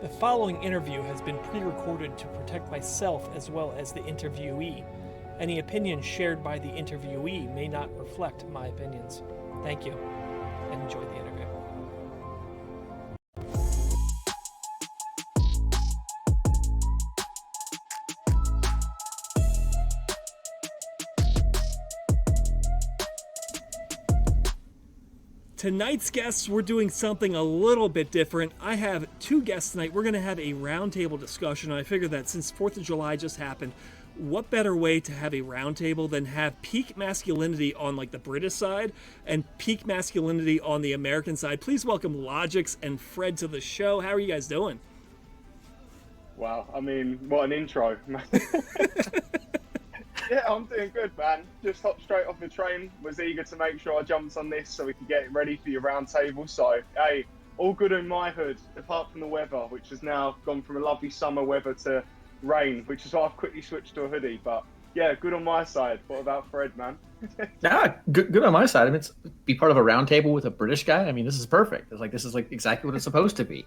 The following interview has been pre-recorded to protect myself as well as the interviewee. Any opinions shared by the interviewee may not reflect my opinions. Thank you, and enjoy the interview. Tonight's guests, we're doing something a little bit different. I have two guests tonight. We're going to have a roundtable discussion. I figured that since 4th of July just happened, what better way to have a roundtable than have peak masculinity on like the British side and peak masculinity on the American side. Please welcome Logics and Phfredd to the show. How are you guys doing? Wow, I mean, what an intro. Yeah, I'm doing good, man. Just hopped straight off the train. Was eager to make sure I jumped on this so we could get it ready for your round table. So, hey, all good in my hood, apart from the weather, which has now gone from a lovely summer weather to rain, which is why I've quickly switched to a hoodie. But yeah, good on my side. What about Phfredd, man? Yeah, good on my side. I mean, be part of a round table with a British guy. I mean, this is perfect. This is like exactly what it's supposed to be.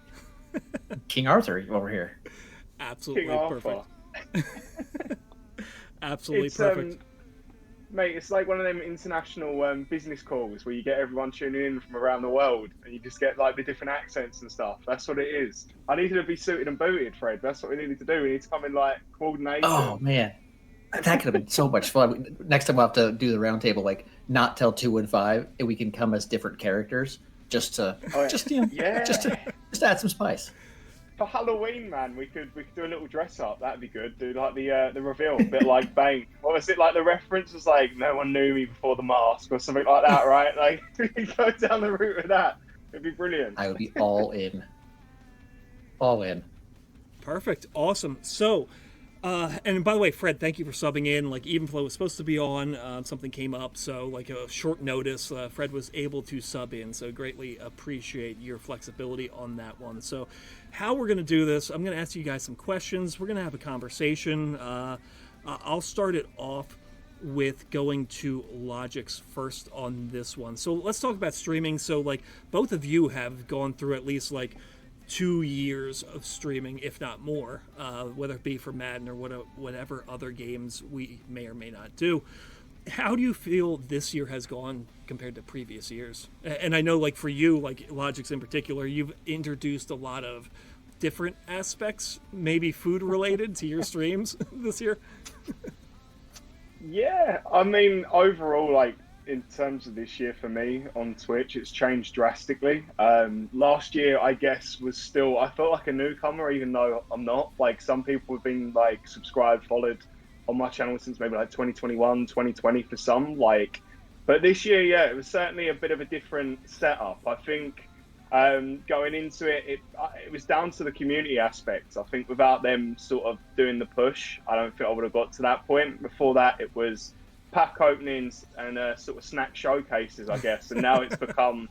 King Arthur over here. Absolutely King perfect. Absolutely It's, perfect. Mate, it's like one of them international business calls where you get everyone tuning in from around the world and you just get like the different accents and stuff. That's what it is. I needed to be suited and booted, Phfredd. That's what we needed to do. We need to come in like coordination. Oh man, that could have been so much fun. Next time we'll have to do the round table, like not tell 2 and 5, and we can come as different characters just to just add some spice. For Halloween, man, we could do a little dress up. That'd be good. Do like the reveal, a bit like Bane. What was it like? The reference was like, no one knew me before the mask, or something like that, right? Like we could go down the route of that. It'd be brilliant. I would be all in. All in. Perfect. Awesome. So, and by the way, Phfredd, thank you for subbing in. Like, Evenflow was supposed to be on. Something came up, so like a short notice, Phfredd was able to sub in. So greatly appreciate your flexibility on that one. So, how we're going to do this, I'm going to ask you guys some questions. We're going to have a conversation. I'll start it off with going to Logics first on this one. So let's talk about streaming. So like both of you have gone through at least like 2 years of streaming, if not more, whether it be for Madden or whatever other games we may or may not do. How do you feel this year has gone compared to previous years? And I know, like, for you, like Logics in particular, you've introduced a lot of different aspects, maybe food related, to your streams this year. Yeah, I mean, overall, like in terms of this year for me on Twitch, it's changed drastically. Last year, I guess, was still, I felt like a newcomer, even though I'm not. Like, some people have been like subscribed, followed on my channel since maybe like 2021, 2020 for some. Like, but this year, yeah, it was certainly a bit of a different setup. I think going into it was down to the community aspect. I think without them sort of doing the push, I don't think I would have got to that point. Before that, it was pack openings and sort of snack showcases, I guess. And now it's become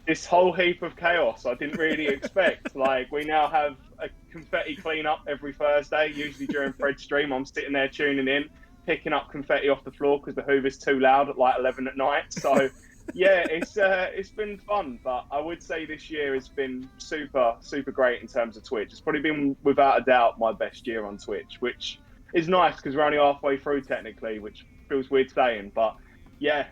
this whole heap of chaos I didn't really expect. Like, we now have a confetti cleanup every Thursday, usually during Phfredd's stream. I'm sitting there tuning in, picking up confetti off the floor because the Hoover's too loud at like 11 at night. So yeah, it's been fun, but I would say this year has been super great in terms of Twitch. It's probably been without a doubt my best year on Twitch, which is nice because we're only halfway through technically, which feels weird saying, but yeah,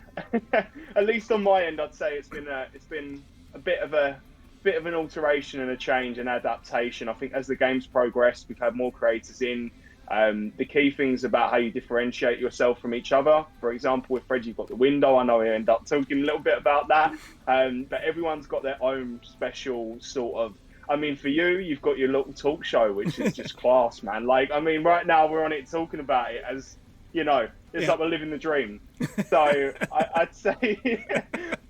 at least on my end, I'd say it's been a bit of an alteration and a change and adaptation. I think as the game's progressed, we've had more creators in. The key things about how you differentiate yourself from each other. For example, with Phfredd, you've got the window. I know we end up talking a little bit about that, but everyone's got their own special sort of. I mean, for you, you've got your little talk show, which is just class, man. Like, I mean, right now we're on it talking about it as, you know, it's like we're living the dream. So I'd say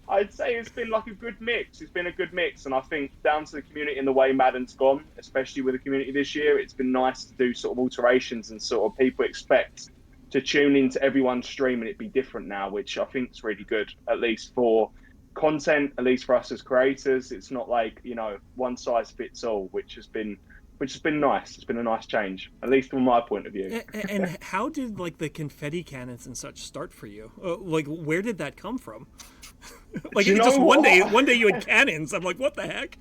it's been like a good mix. It's been a good mix. And I think down to the community and the way Madden's gone, especially with the community this year, it's been nice to do sort of alterations and sort of people expect to tune into everyone's stream and it be different now, which I think is really good, at least for content, at least for us as creators. It's not like, you know, one size fits all, which has been nice. It's been a nice change, at least from my point of view. And how did like the confetti cannons and such start for you? Like, where did that come from? Like, just one day you had cannons. I'm like, what the heck?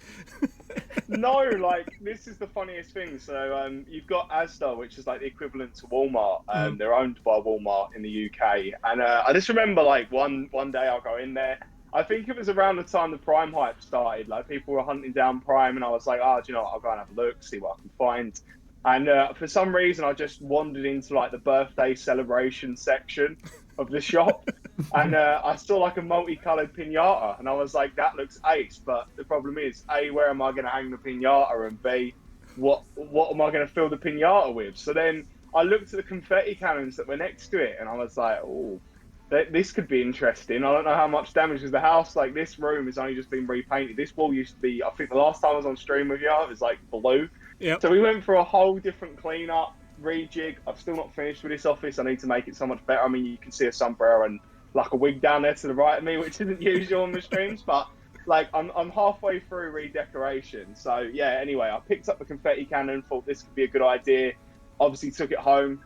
No, like this is the funniest thing. So you've got Asda, which is like the equivalent to Walmart. They're owned by Walmart in the UK, and I just remember like one day I'll go in there. I think it was around the time the Prime hype started. Like people were hunting down Prime, and I was like, oh, do you know what? I'll go and have a look, see what I can find. And for some reason, I just wandered into like the birthday celebration section of the shop, and I saw like a multicolored pinata, and I was like, that looks ace. But the problem is, A, where am I going to hang the pinata, and B, what am I going to fill the pinata with? So then I looked at the confetti cannons that were next to it, and I was like, oh, this could be interesting. I don't know how much damage is the house. Like this room has only just been repainted. This wall used to be, I think the last time I was on stream with you, it was like blue. Yep. So we went for a whole different cleanup, rejig. I've still not finished with this office. I need to make it so much better. I mean, you can see a sombrero and like a wig down there to the right of me, which isn't usual on the streams, but like I'm halfway through redecoration. So yeah, anyway, I picked up the confetti cannon, thought this could be a good idea. Obviously took it home,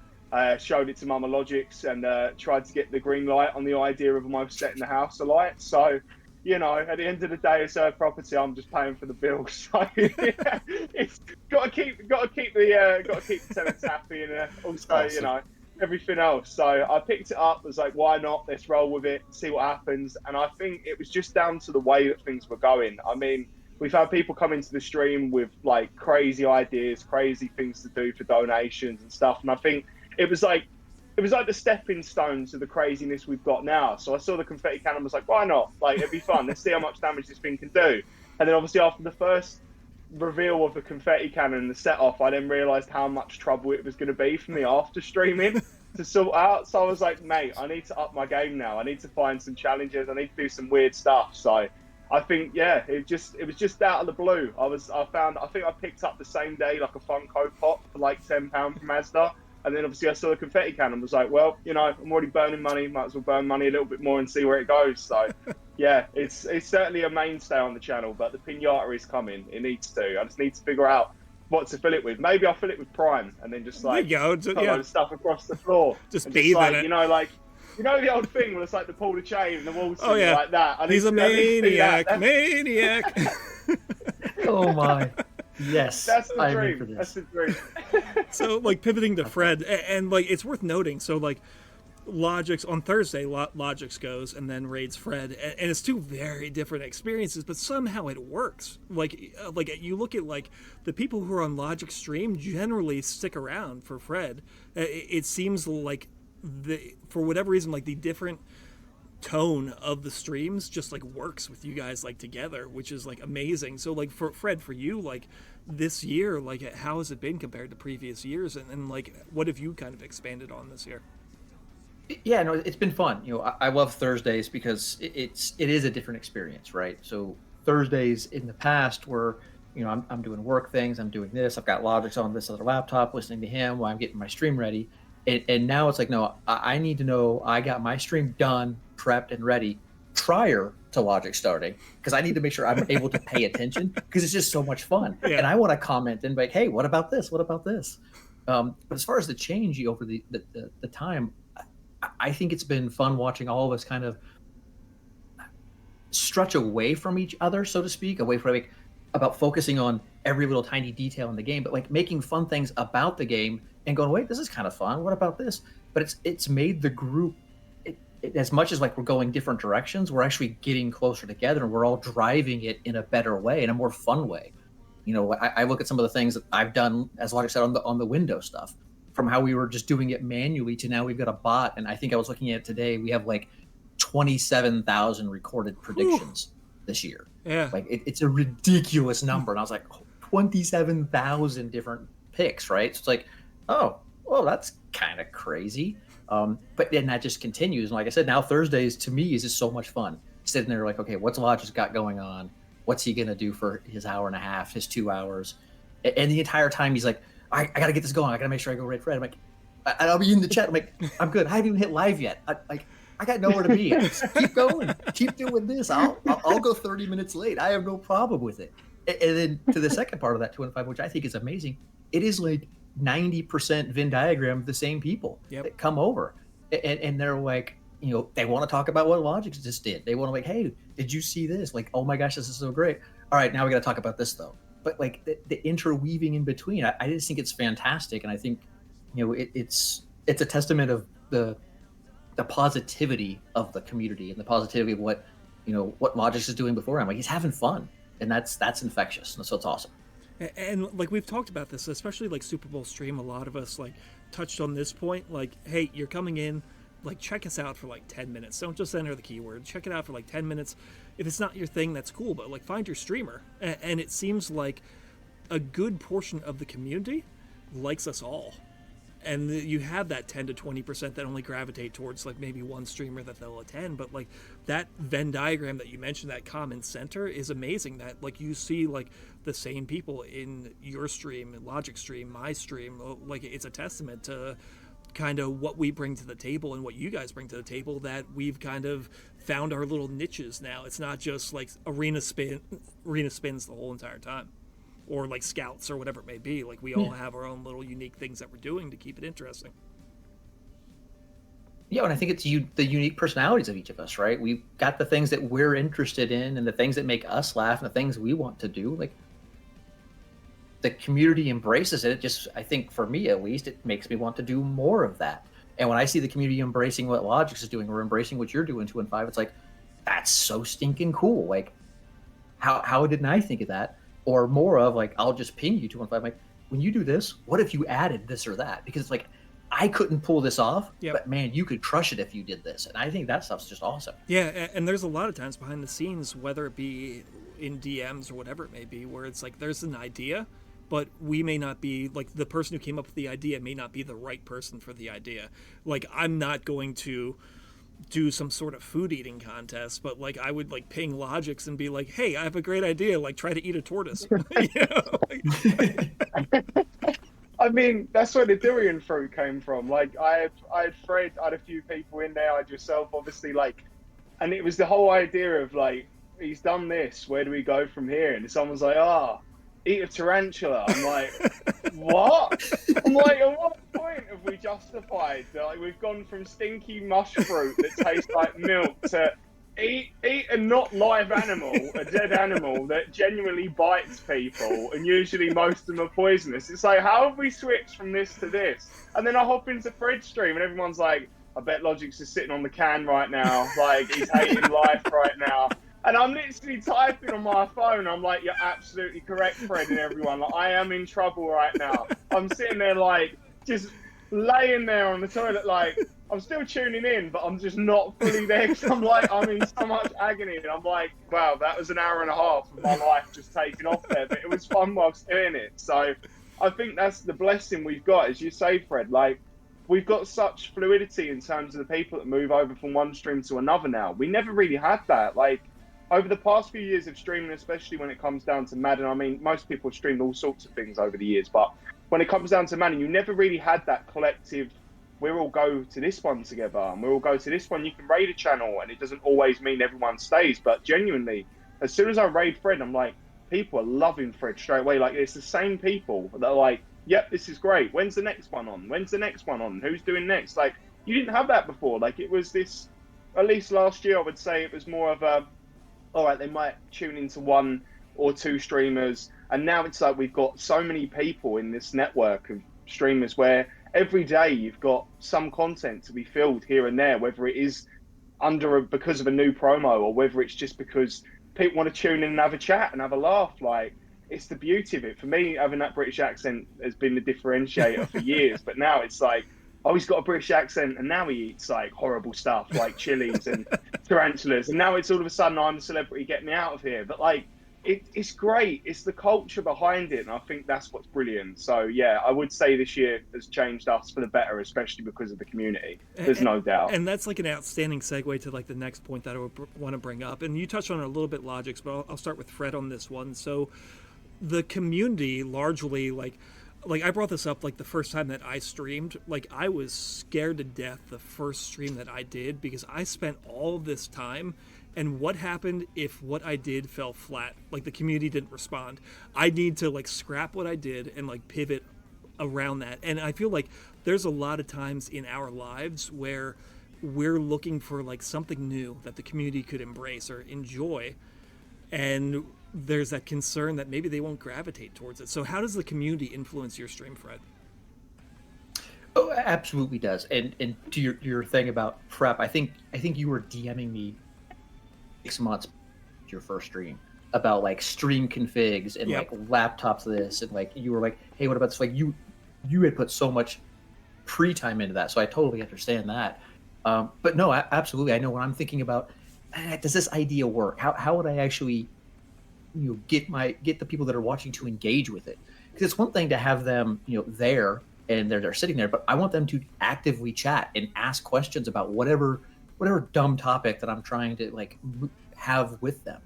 showed it to Mama Logics, and tried to get the green light on the idea of my setting the house alight. So, you know, at the end of the day, it's her property. I'm just paying for the bills. So yeah, it's got to keep the tenants happy, and also, awesome. You know, everything else. So I picked it up. Was like, why not? Let's roll with it. See what happens. And I think it was just down to the way that things were going. I mean, we've had people come into the stream with like crazy ideas, crazy things to do for donations and stuff. And I think it was like the stepping stone to the craziness we've got now. So I saw the confetti cannon, was like, why not? Like, it'd be fun. Let's see how much damage this thing can do. And then obviously after the first reveal of the confetti cannon, the set off, I then realised how much trouble it was going to be for me after streaming to sort out. So I was like, mate, I need to up my game now. I need to find some challenges. I need to do some weird stuff. So I think, yeah, it was just out of the blue. I think I picked up the same day like a Funko Pop for like £10 from Asda. And then obviously I saw the confetti cannon, was like, well, you know, I'm already burning money, might as well burn money a little bit more and see where it goes. So yeah, it's certainly a mainstay on the channel, but the pinata is coming. It needs to. I just need to figure out what to fill it with. Maybe I'll fill it with Prime and then just like put a load of stuff across the floor. Just bathe in it. You know, like, you know the old thing where it's like the pull the chain and the wall like that. He's a maniac, maniac. Oh my. Yes, that's the dream. That's the dream. So, like, pivoting to Phfredd, and like, it's worth noting. So, like, Logix on Thursday, Logix goes and then raids Phfredd, and it's two very different experiences, but somehow it works. Like you look at like the people who are on Logix stream generally stick around for Phfredd. It seems like for whatever reason, like the different tone of the streams just like works with you guys like together, which is like amazing. So like for Phfredd, for you, like this year, like how has it been compared to previous years, and like what have you kind of expanded on this year? Yeah, no, it's been fun. You know, I love Thursdays because it is a different experience, right? So Thursdays in the past were, you know, I'm doing work things, I'm doing this, I've got Logix on this other laptop, listening to him while I'm getting my stream ready. And now it's like, no, I need to know I got my stream done, prepped, and ready prior to Logix starting, because I need to make sure I'm able to pay attention, because it's just so much fun. Yeah. And I want to comment and be like, hey, what about this? What about this? But as far as the change over the time, I think it's been fun watching all of us kind of stretch away from each other, so to speak, away from like, about focusing on every little tiny detail in the game, but like making fun things about the game and going, wait, this is kind of fun. What about this? But it's made the group, as much as like we're going different directions, we're actually getting closer together, and we're all driving it in a better way, in a more fun way. You know, I look at some of the things that I've done, as like I said, on the Windows stuff, from how we were just doing it manually to now we've got a bot. And I think I was looking at it today, we have like 27,000 recorded predictions this year. Yeah. Like it's a ridiculous number. And I was like, 27,000 different picks, right? So it's like, oh, well, that's kind of crazy. But then that just continues. And like I said, now Thursdays to me is just so much fun. Sitting there like, okay, what's Logix got going on? What's he going to do for his hour and a half, his 2 hours? And the entire time he's like, I got to get this going. I got to make sure I go raid Phfredd. I'm like, and I'll be in the chat. I'm like, I'm good. I haven't even hit live yet. I got nowhere to be. Just keep going. Keep doing this. I'll go 30 minutes late. I have no problem with it. And then to the second part of that 2 and 5, which I think is amazing, it is like 90% Venn diagram of the same people that come over. And they're like, you know, they want to talk about what Logix just did. They want to like, hey, did you see this? Like, oh my gosh, this is so great. All right, now we got to talk about this though. but like the interweaving in between, I just think it's fantastic, and I think it's a testament of the positivity of the community and the positivity of what Logix is doing before him. Like he's having fun, and that's infectious. So it's awesome. And like we've talked about this, especially like Super Bowl stream, a lot of us like touched on this point. Like, hey, you're coming in, like check us out for like 10 minutes. Don't just enter the keyword. Check it out for like 10 minutes. If it's not your thing, that's cool, but like find your streamer. And it seems like a good portion of the community likes us all. And you have that 10 to 20% that only gravitate towards like maybe one streamer that they'll attend, but like that Venn diagram that you mentioned, that common center, is amazing. That like you see like the same people in your stream, Logic stream, my stream. Like it's a testament to kind of what we bring to the table and what you guys bring to the table, that we've kind of found our little niches now. It's not just like arena spins the whole entire time, or like scouts or whatever it may be. Like we all have our own little unique things that we're doing to keep it interesting. Yeah, and I think it's the unique personalities of each of us, right? We've got the things that we're interested in and the things that make us laugh and the things we want to do. Like the community embraces it. It just, I think for me at least, it makes me want to do more of that. And when I see the community embracing what Logix is doing or embracing what you're doing 2 and 5, it's like, that's so stinking cool. Like how didn't I think of that? Or more of like, I'll just ping you 2 and 5. Like, when you do this, what if you added this or that? Because it's like, I couldn't pull this off, but man, you could crush it if you did this. And I think that stuff's just awesome. Yeah, and there's a lot of times behind the scenes, whether it be in DMs or whatever it may be, where it's like there's an idea, but we may not be, like the person who came up with the idea may not be the right person for the idea. Like I'm not going to do some sort of food eating contest, but like I would like ping Logix and be like, hey, I have a great idea, like try to eat a tortoise. I mean, that's where the durian fruit came from. Like I had Phfredd, I had a few people in there, I had yourself obviously, like, and it was the whole idea of like, he's done this, where do we go from here? And someone's like, eat a tarantula. I'm like, what? I'm like, at what point have we justified that? Like, we've gone from stinky mush fruit that tastes like milk to eat a not live animal, a dead animal that genuinely bites people, and usually most of them are poisonous. It's like, how have we switched from this to this? And then I hop into Phfredd's stream and everyone's like, I bet Logix is sitting on the can right now, like he's hating life right now. And I'm literally typing on my phone. I'm like, you're absolutely correct, Phfredd, and everyone. Like, I am in trouble right now. I'm sitting there, like, just laying there on the toilet, like, I'm still tuning in, but I'm just not fully there because I'm like, I'm in so much agony. And I'm like, wow, that was an hour and a half of my life just taken off there. But it was fun whilst doing it. So I think that's the blessing we've got, as you say, Phfredd. Like, we've got such fluidity in terms of the people that move over from one stream to another now. We never really had that. Like, over the past few years of streaming, especially when it comes down to Madden, I mean, most people have streamed all sorts of things over the years, but when it comes down to Madden, you never really had that collective, we all go to this one together, and we all go to this one. You can raid a channel, and it doesn't always mean everyone stays, but genuinely, as soon as I raid Phfredd, I'm like, people are loving Phfredd straight away. Like, it's the same people that are like, yep, this is great. When's the next one on? When's the next one on? Who's doing next? Like, you didn't have that before. Like, it was this, at least last year, I would say it was more of a, all right, they might tune into 1 or 2 streamers. And now it's like we've got so many people in this network of streamers where every day you've got some content to be filled here and there, whether it is because of a new promo or whether it's just because people want to tune in and have a chat and have a laugh. Like, it's the beauty of it. For me, having that British accent has been the differentiator for years. But now it's like, oh, he's got a British accent, and now he eats like horrible stuff like chilies and tarantulas, and now it's all of a sudden I'm the celebrity, get me out of here. But like, it's great. It's the culture behind it, and I think that's what's brilliant. So yeah, I would say this year has changed us for the better, especially because of the community. There's no doubt. And that's like an outstanding segue to like the next point that I would want to bring up. And you touched on it a little bit, Logix, but I'll start with Phfredd on this one. So the community largely, like I brought this up like the first time that I streamed. Like, I was scared to death the first stream that I did because I spent all this time, and what happened if what I did fell flat? Like, the community didn't respond. I need to like scrap what I did and like pivot around that. And I feel like there's a lot of times in our lives where we're looking for like something new that the community could embrace or enjoy, and there's that concern that maybe they won't gravitate towards it. So how does the community influence your stream, Fred? Oh, absolutely does. And to your thing about prep, I think you were DMing me 6 months your first stream about like stream configs and Yep. like laptops this, and like you were like, hey, what about this? Like you had put so much pre-time into that, so I totally understand that. But no, absolutely, I know when I'm thinking about, does this idea work? How would I actually, get the people that are watching to engage with it? Because it's one thing to have them, there and they're sitting there, but I want them to actively chat and ask questions about whatever dumb topic that I'm trying to like have with them.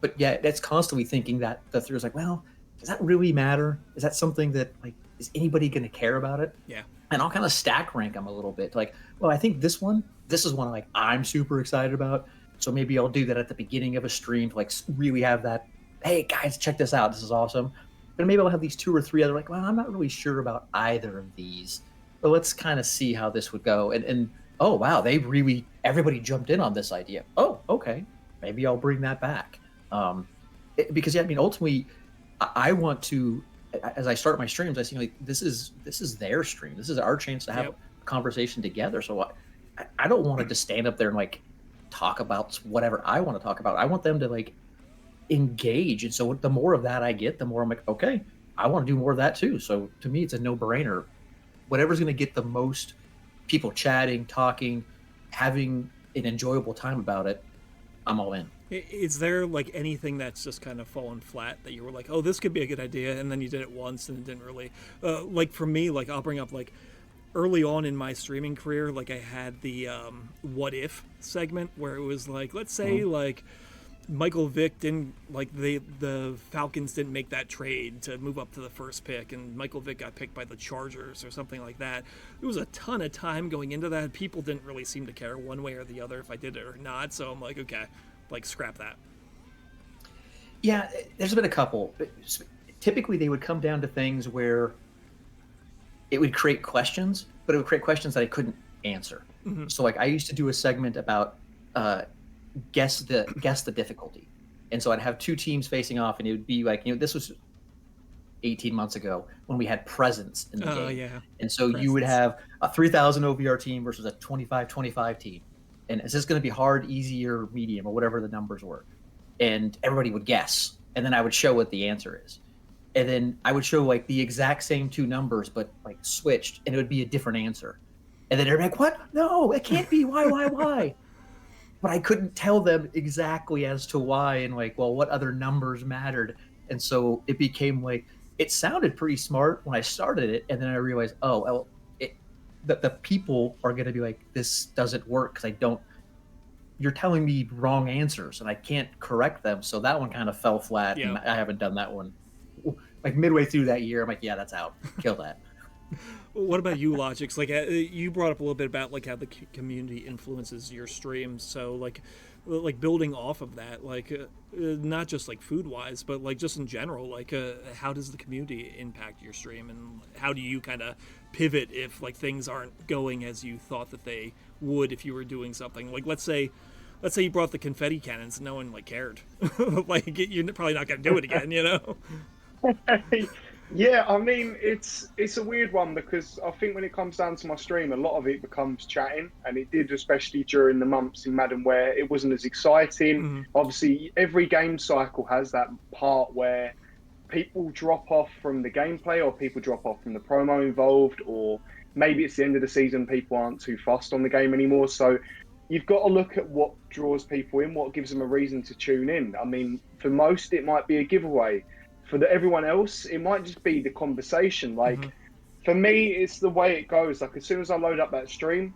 But yeah, that's constantly thinking that there's like, well, does that really matter? Is that something that like, is anybody going to care about it? Yeah. And I'll kind of stack rank them a little bit. Like, well, I think this is one like I'm super excited about. So maybe I'll do that at the beginning of a stream to like really have that, hey guys, check this out. This is awesome. But maybe I'll have these 2 or 3 other like, well, I'm not really sure about either of these. But let's kind of see how this would go. And oh wow, everybody jumped in on this idea. Oh, okay. Maybe I'll bring that back. Because yeah, I mean, ultimately, I want to, as I start my streams, I see like this is their stream. This is our chance to have a conversation together. So I don't want to just stand up there and like talk about whatever I want to talk about. I want them to like engage. And so the more of that I get, the more I'm like, okay, I want to do more of that too. So to me, it's a no-brainer. Whatever's going to get the most people chatting, talking, having an enjoyable time about it, I'm all in. Is there like anything that's just kind of fallen flat that you were like, oh, this could be a good idea, and then you did it once and it didn't really? Like for me, like I'll bring up like early on in my streaming career, like I had the what if segment where it was like, let's say like Michael Vick didn't like the Falcons didn't make that trade to move up to the first pick, and Michael Vick got picked by the Chargers or something like that. There was a ton of time going into that. People didn't really seem to care one way or the other if I did it or not. So I'm like, okay, like scrap that. Yeah, there's been a couple. Typically, they would come down to things where it would create questions, but it would create questions that I couldn't answer. Mm-hmm. So like I used to do a segment about guess the difficulty, and so I'd have 2 teams facing off, and it would be like, this was 18 months ago when we had presence in the game. Yeah. And so you would have a 3,000 OVR team versus a 25-25 team, and is this going to be hard, easy, or medium, or whatever the numbers were? And everybody would guess, and then I would show what the answer is, and then I would show like the exact same 2 numbers but like switched, and it would be a different answer, and then everybody like, what? No, it can't be. Why? But I couldn't tell them exactly as to why, and like, well, what other numbers mattered. And so it became like, it sounded pretty smart when I started it, and then I realized, oh, well, the people are going to be like, this doesn't work because you're telling me wrong answers and I can't correct them. So that one kind of fell flat, and I haven't done that one. Like midway through that year, I'm like, yeah, that's out. Kill that. What about you, Logix? Like you brought up a little bit about like how the community influences your streams. So like building off of that, like not just like food wise, but like just in general, like how does the community impact your stream, and how do you kind of pivot if like things aren't going as you thought that they would if you were doing something? Like let's say you brought the confetti cannons and no one like cared. Like you're probably not going to do it again, Yeah, I mean, it's a weird one because I think when it comes down to my stream, a lot of it becomes chatting, and it did, especially during the months in Madden where it wasn't as exciting. Mm-hmm. Obviously, every game cycle has that part where people drop off from the gameplay, or people drop off from the promo involved, or maybe it's the end of the season, people aren't too fussed on the game anymore. So you've got to look at what draws people in, what gives them a reason to tune in. I mean, for most, it might be a giveaway. For everyone else, it might just be the conversation. Like, for me, it's the way it goes. Like, as soon as I load up that stream,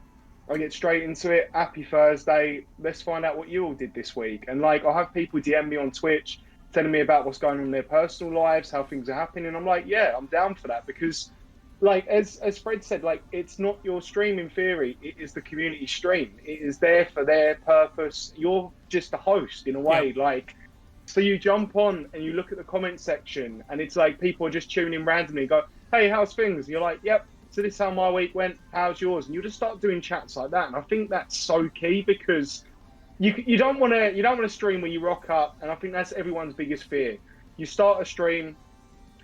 I get straight into it. Happy Thursday. Let's find out what you all did this week. And, like, I'll have people DM me on Twitch telling me about what's going on in their personal lives, how things are happening. And I'm like, yeah, I'm down for that. Because, like, as Fred said, like, it's not your stream in theory. It is the community stream. It is there for their purpose. You're just a host in a way. Yeah. Like, so you jump on and you look at the comment section, and it's like people are just tuning in randomly and go, hey, how's things? And you're like, yep, so this is how my week went. How's yours? And you just start doing chats like that. And I think that's so key because you don't want to stream where you rock up, and I think that's everyone's biggest fear. You start a stream,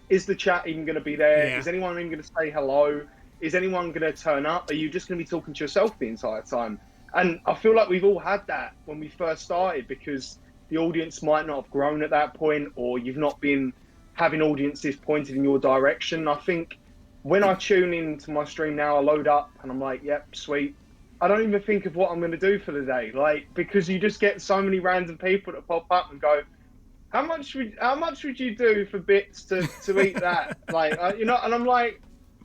is the chat even going to be there? Yeah. Is anyone even going to say hello? Is anyone going to turn up? Are you just going to be talking to yourself the entire time? And I feel like we've all had that when we first started, because the audience might not have grown at that point, or you've not been having audiences pointed in your direction. I think when I tune into my stream now, I load up and I'm like, yep, sweet. I don't even think of what I'm going to do for the day, like, because you just get so many random people that pop up and go, how much would you do for bits to eat that? Like, and I'm like,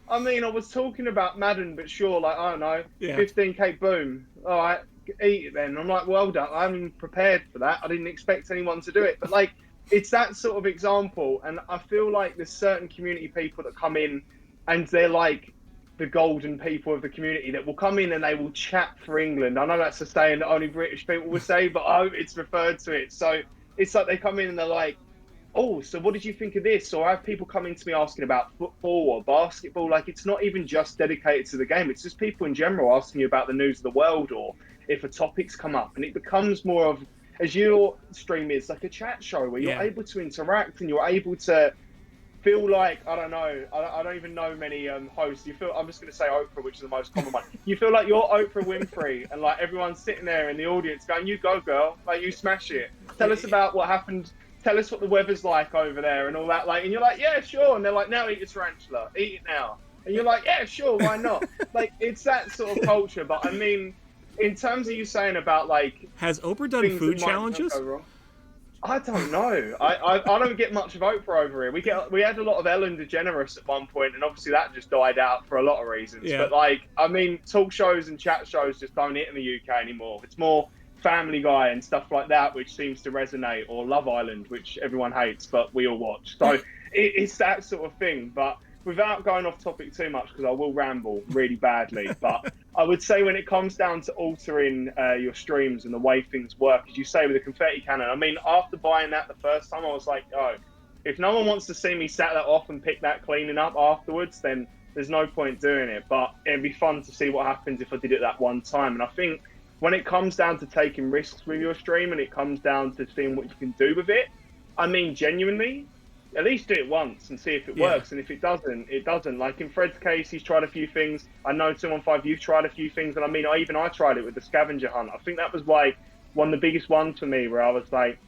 I mean, I was talking about Madden, but sure, like, I don't know, 15k boom. All right, eat it then. I'm like, well done. I haven't prepared for that. I didn't expect anyone to do it. But like, it's that sort of example. And I feel like there's certain community people that come in and they're like the golden people of the community that will come in and they will chat for England. I know that's a saying that only British people would say, but I hope it's referred to it. So it's like they come in and they're like, oh, so what did you think of this? Or I have people coming to me asking about football or basketball. Like, it's not even just dedicated to the game. It's just people in general asking you about the news of the world, or if a topic's come up. And it becomes more of, as your stream is, like a chat show where you're able to interact and you're able to feel like, I don't know, I don't even know many hosts. You feel, I'm just going to say Oprah, which is the most common one. You feel like you're Oprah Winfrey and like everyone's sitting there in the audience going, you go, girl, like you smash it. Tell us about what happened. Tell us what the weather's like over there and all that. Like, and you're like, yeah, sure. And they're like, now eat a tarantula, eat it now. And you're like, yeah, sure, why not? Like, it's that sort of culture. But I mean, in terms of you saying about like, has Oprah done food challenges? I don't know. I don't get much of Oprah over here. We had a lot of Ellen DeGeneres at one point, and obviously that just died out for a lot of reasons. Yeah. But like, I mean, talk shows and chat shows just don't hit in the UK anymore. It's more Family Guy and stuff like that, which seems to resonate, or Love Island, which everyone hates, but we all watch. So it's that sort of thing. But without going off topic too much, because I will ramble really badly, but I would say when it comes down to altering your streams and the way things work, as you say with the confetti cannon, I mean, after buying that the first time, I was like, oh, if no one wants to see me set that off and pick that cleaning up afterwards, then there's no point doing it. But it'd be fun to see what happens if I did it that one time. And I think when it comes down to taking risks with your stream and it comes down to seeing what you can do with it, I mean, genuinely, at least do it once and see if it works. And if it doesn't, it doesn't. Like in Fred's case, he's tried a few things. I know 215, you've tried a few things. And I mean, I tried it with the scavenger hunt. I think that was like one of the biggest ones for me, where I was like,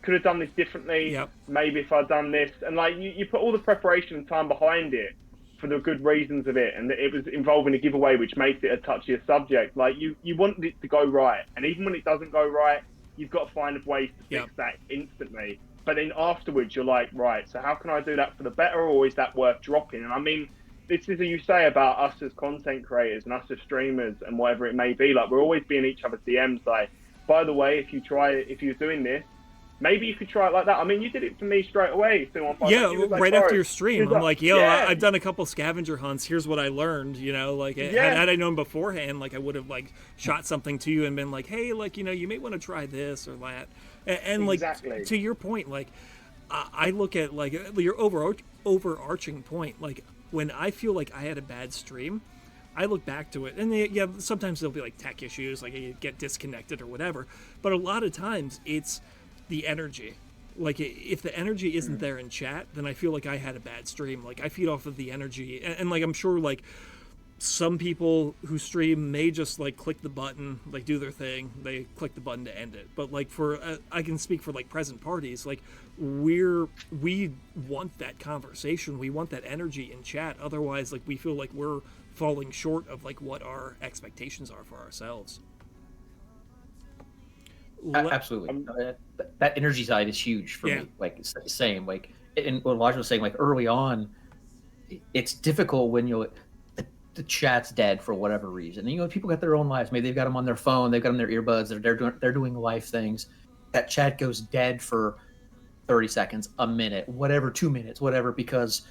could have done this differently. Maybe if I'd done this. And like, you put all the preparation and time behind it for the good reasons of it, and it was involving a giveaway, which makes it a touchier subject. Like, you want it to go right, and even when it doesn't go right, you've got to find ways to fix that instantly. But then afterwards, you're like, right, so how can I do that for the better, or is that worth dropping? And I mean, this is what you say about us as content creators and us as streamers and whatever it may be. Like, we're always being each other's DMs. Like, by the way, if you're doing this, maybe you could try it like that. I mean, you did it for me straight away. Yeah, like, right after your stream. I'm like, yo, I've done a couple scavenger hunts. Here's what I learned, you know? Like, had I known beforehand, like, I would have, like, shot something to you and been like, hey, like, you know, you may want to try this or that. And like, to your point, like, I look at, like, your overarching point. Like, when I feel like I had a bad stream, I look back to it, and sometimes there'll be, like, tech issues, like, you get disconnected or whatever. But a lot of times, it's the energy. Like, if the energy isn't there in chat, then I feel like I had a bad stream. Like, I feed off of the energy, and like, I'm sure, like, some people who stream may just, like, click the button, like, do their thing, they click the button to end it. But, like, for I can speak for, like, present parties, like, we want that conversation, we want that energy in chat. Otherwise, like, we feel like we're falling short of, like, what our expectations are for ourselves. Absolutely. That energy side is huge for me. Like, it's the same. Like, and what Elijah was saying, like, early on, it's difficult when the chat's dead for whatever reason. And, you know, people got their own lives. Maybe they've got them on their phone, they've got them in their earbuds, they're doing life things. That chat goes dead for 30 seconds, a minute, whatever, 2 minutes, whatever, because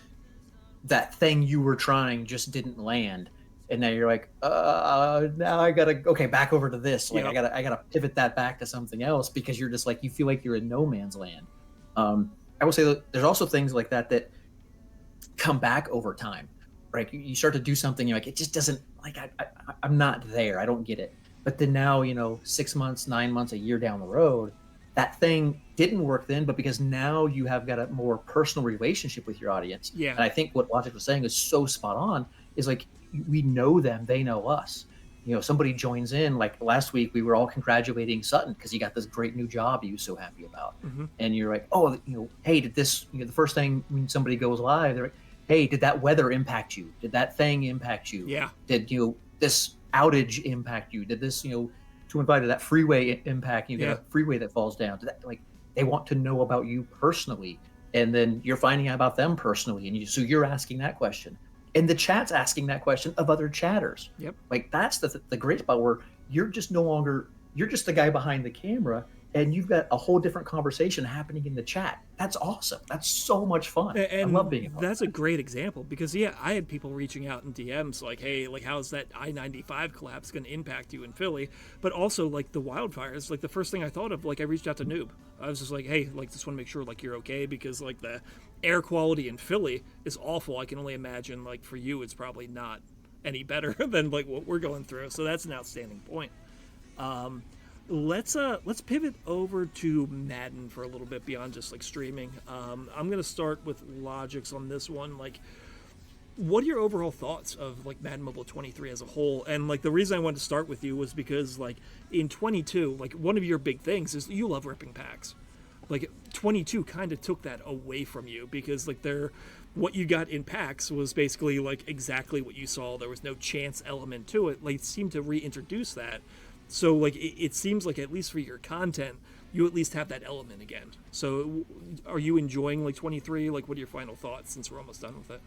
that thing you were trying just didn't land. And now you're like, now I gotta back over to this. Like, I gotta pivot that back to something else, because you're just like, you feel like you're in no man's land. I will say that there's also things like that come back over time, right? You start to do something, you're like, it just doesn't, like, I'm not there. I don't get it. But then now, 6 months, 9 months, a year down the road, that thing didn't work then, but because now you have got a more personal relationship with your audience. Yeah. And I think what Logic was saying is so spot on, is like, we know them, they know us. Somebody joins in, like last week, we were all congratulating Sutton because he got this great new job he was so happy about. And you're like, oh, hey, did this, the first thing when somebody goes live, they're like, hey, did that weather impact you? Did that thing impact you? Yeah. Did, this outage impact you? Did this, 2 did that freeway impact you? Get a freeway that falls down? Did that, like, they want to know about you personally. And then you're finding out about them personally. And so you're asking that question. And the chat's asking that question of other chatters. Yep. Like, that's the great spot where you're just no longer, you're just the guy behind the camera, and you've got a whole different conversation happening in the chat. That's awesome. That's so much fun. And I love being involved. That's a great example because, I had people reaching out in DMs like, hey, like, how's that I-95 collapse going to impact you in Philly? But also, like, the wildfires, like, the first thing I thought of, like, I reached out to Noob. I was just like, hey, like, just want to make sure, like, you're okay because, like, the air quality in Philly is awful. I can only imagine, like, for you, it's probably not any better than, like, what we're going through. So that's an outstanding point. Let's pivot over to Madden for a little bit beyond just like streaming. I'm gonna start with Logics on this one. Like, what are your overall thoughts of like Madden Mobile 23 as a whole? And like the reason I wanted to start with you was because like in 22, like one of your big things is you love ripping packs. Like 22 kind of took that away from you because like what you got in packs was basically like exactly what you saw. There was no chance element to it. Like it seemed to reintroduce that. So, like, it seems like at least for your content, you at least have that element again. So, are you enjoying, like, 23? Like, what are your final thoughts since we're almost done with it?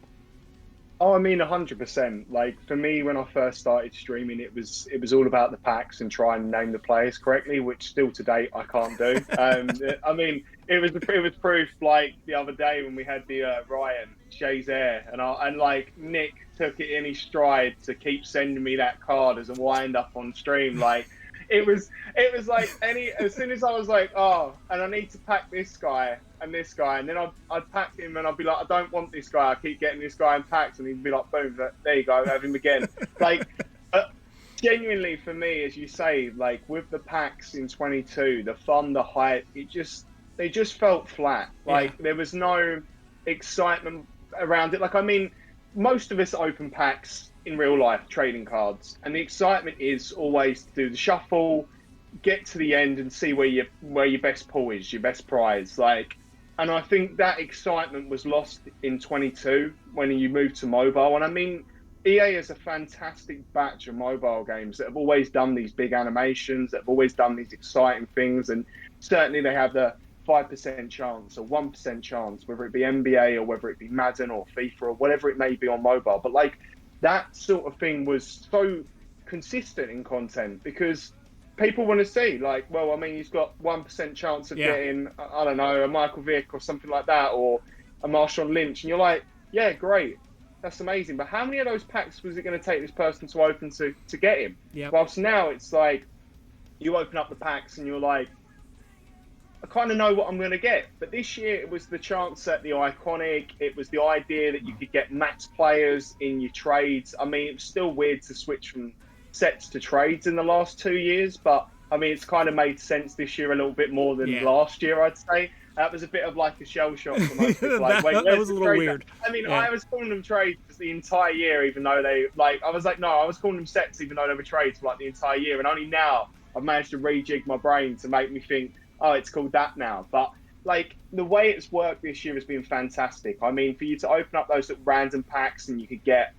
Oh, I mean, 100%. Like, for me, when I first started streaming, it was all about the packs and try and name the players correctly, which still to date I can't do. I mean, it was proof, like, the other day when we had the Ryan Shazier, and like, Nick took it in his stride to keep sending me that card as a wind up on stream. Like, it was like as soon as I was like, oh, and I need to pack this guy and this guy, and then I'd pack him and I'd be like, I don't want this guy, I keep getting this guy in packs, and he'd be like, boom, there you go, have him again. Like, genuinely for me, as you say, like with the packs in 22, the fun, the hype, they just felt flat. Like there was no excitement around it. Like, I mean, most of us open packs in real life, trading cards, and the excitement is always to do the shuffle, get to the end, and see where your best pull is, your best prize. Like, and I think that excitement was lost in 22 when you moved to mobile. And I mean, EA is a fantastic batch of mobile games that have always done these big animations, that have always done these exciting things, and certainly they have the 5% chance or 1% chance, whether it be NBA or whether it be Madden or FIFA or whatever it may be on mobile. But like that sort of thing was so consistent in content because people want to see, like, well, I mean, he's got 1% chance of getting, I don't know, a Michael Vick or something like that, or a Marshawn Lynch, and you're like, yeah, great, that's amazing. But how many of those packs was it going to take this person to open to get him? Yep. Whilst now it's like you open up the packs and you're like, I kind of know what I'm going to get. But this year it was the chance at the iconic. It was the idea that you could get max players in your trades. I mean, it was still weird to switch from sets to trades in the last 2 years, but I mean, it's kind of made sense this year a little bit more than last year, I'd say. That was a bit of like a shell shock for most people. Like, that was a little weird. I mean, I was calling them trades the entire year, even though they, like, I was like, no, I was calling them sets, even though they were trades for like the entire year. And only now I've managed to rejig my brain to make me think, oh, it's called that now. But like the way it's worked this year has been fantastic. I mean, for you to open up those random packs and you could get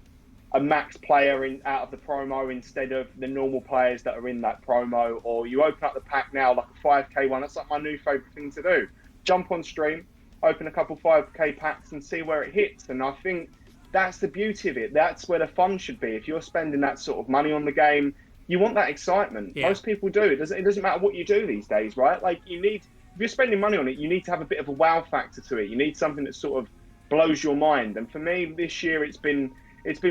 a max player out of the promo instead of the normal players that are in that promo, or you open up the pack now like a 5k one. That's like my new favorite thing to do. Jump on stream, open a couple 5k packs and see where it hits. And I think that's the beauty of it. That's where the fun should be. If you're spending that sort of money on the game, you want that excitement. Most people do. It doesn't matter what you do these days, right? Like, if you're spending money on it, you need to have a bit of a wow factor to it. You need something that sort of blows your mind. And for me, this year it's been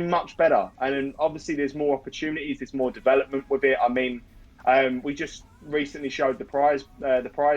much better. And then obviously there's more opportunities, there's more development with it. I mean, we just recently showed the prize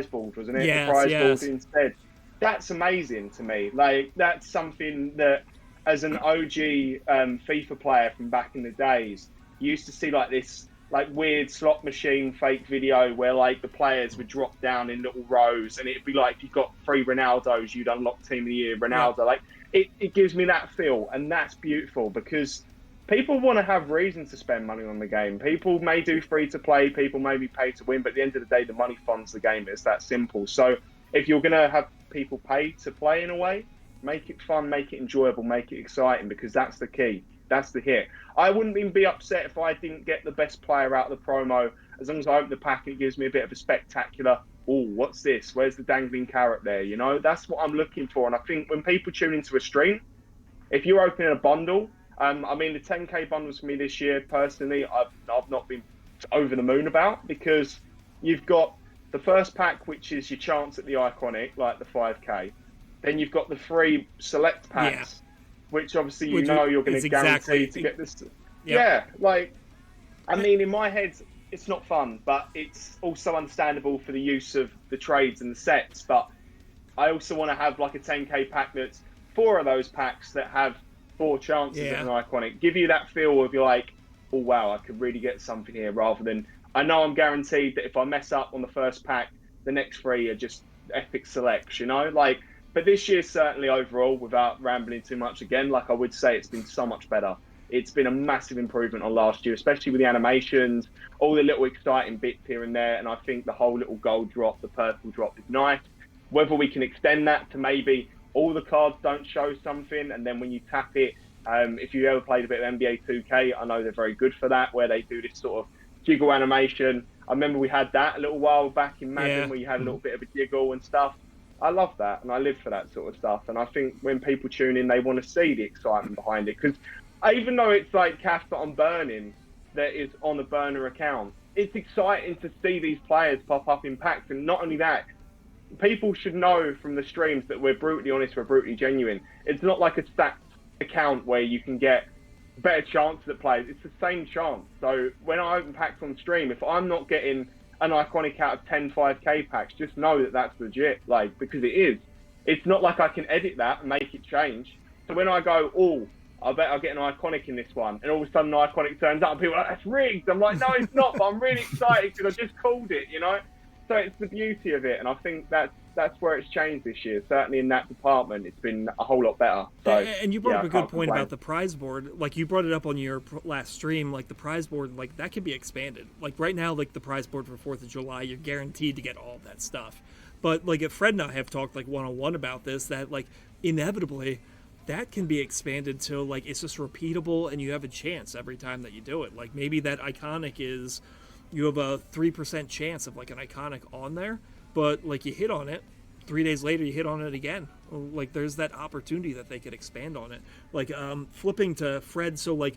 board, wasn't it? Yes, the prize board instead. That's amazing to me. Like, that's something that, as an OG FIFA player from back in the days, you used to see like this like weird slot machine fake video where like the players would drop down in little rows, and it'd be like if you got 3 Ronaldos, you'd unlock Team of the Year Ronaldo. Yeah. Like it gives me that feel, and that's beautiful because people want to have reason to spend money on the game. People may do free to play, people may be paid to win, but at the end of the day, the money funds the game. It's that simple. So if you're going to have people pay to play in a way, make it fun, make it enjoyable, make it exciting, because that's the key. That's the hit. I wouldn't even be upset if I didn't get the best player out of the promo, as long as I open the pack and it gives me a bit of a spectacular, oh, what's this? Where's the dangling carrot there? You know, that's what I'm looking for. And I think when people tune into a stream, if you're opening a bundle, I mean, the 10K bundles for me this year, personally, I've not been over the moon about, because you've got the first pack, which is your chance at the iconic, like the 5K. Then you've got the 3 select packs, which obviously you're going to guarantee to get this. Yeah, like, I mean, in my head, it's not fun, but it's also understandable for the use of the trades and the sets. But I also want to have like a 10K pack that's 4 of those packs that have 4 chances at an iconic. Give you that feel of you're like, oh wow, I could really get something here, rather than I know I'm guaranteed that if I mess up on the first pack, the next 3 are just epic selects, you know? Like, but this year, certainly overall, without rambling too much again, like I would say, it's been so much better. It's been a massive improvement on last year, especially with the animations, all the little exciting bits here and there. And I think the whole little gold drop, the purple drop is nice. Whether we can extend that to maybe all the cards don't show something, and then when you tap it, if you ever played a bit of NBA 2K, I know they're very good for that, where they do this sort of jiggle animation. I remember we had that a little while back in Madden, where you had a little bit of a jiggle and stuff. I love that, and I live for that sort of stuff. And I think when people tune in, they want to see the excitement behind it. Because even though it's like cash that I'm burning that is on a burner account, it's exciting to see these players pop up in packs. And not only that, people should know from the streams that we're brutally honest, we're brutally genuine. It's not like a stacked account where you can get better chances at players. It's the same chance. So when I open packs on stream, if I'm not getting an iconic out of 10 5K packs, just know that that's legit, like, because it is. It's not like I can edit that and make it change. So when I go, oh, I bet I'll get an iconic in this one, and all of a sudden an iconic turns up and people are like, that's rigged. I'm like, no, it's not, but I'm really excited because I just called it, you know? So it's the beauty of it, and I think that's where it's changed this year. Certainly in that department, it's been a whole lot better. So, and you brought up a good point about the prize board. Like, you brought it up on your last stream. Like, the prize board, like, that can be expanded. Like, right now, like, the prize board for 4th of July, you're guaranteed to get all of that stuff. But, like, if Fred and I have talked, like, one-on-one about this, that, like, inevitably, that can be expanded to, like, it's just repeatable and you have a chance every time that you do it. Like, maybe that iconic is, you have a 3% chance of, like, an iconic on there, but, like, you hit on it, 3 days later you hit on it again. Like, there's that opportunity that they could expand on it. Like, flipping to Fred, so, like,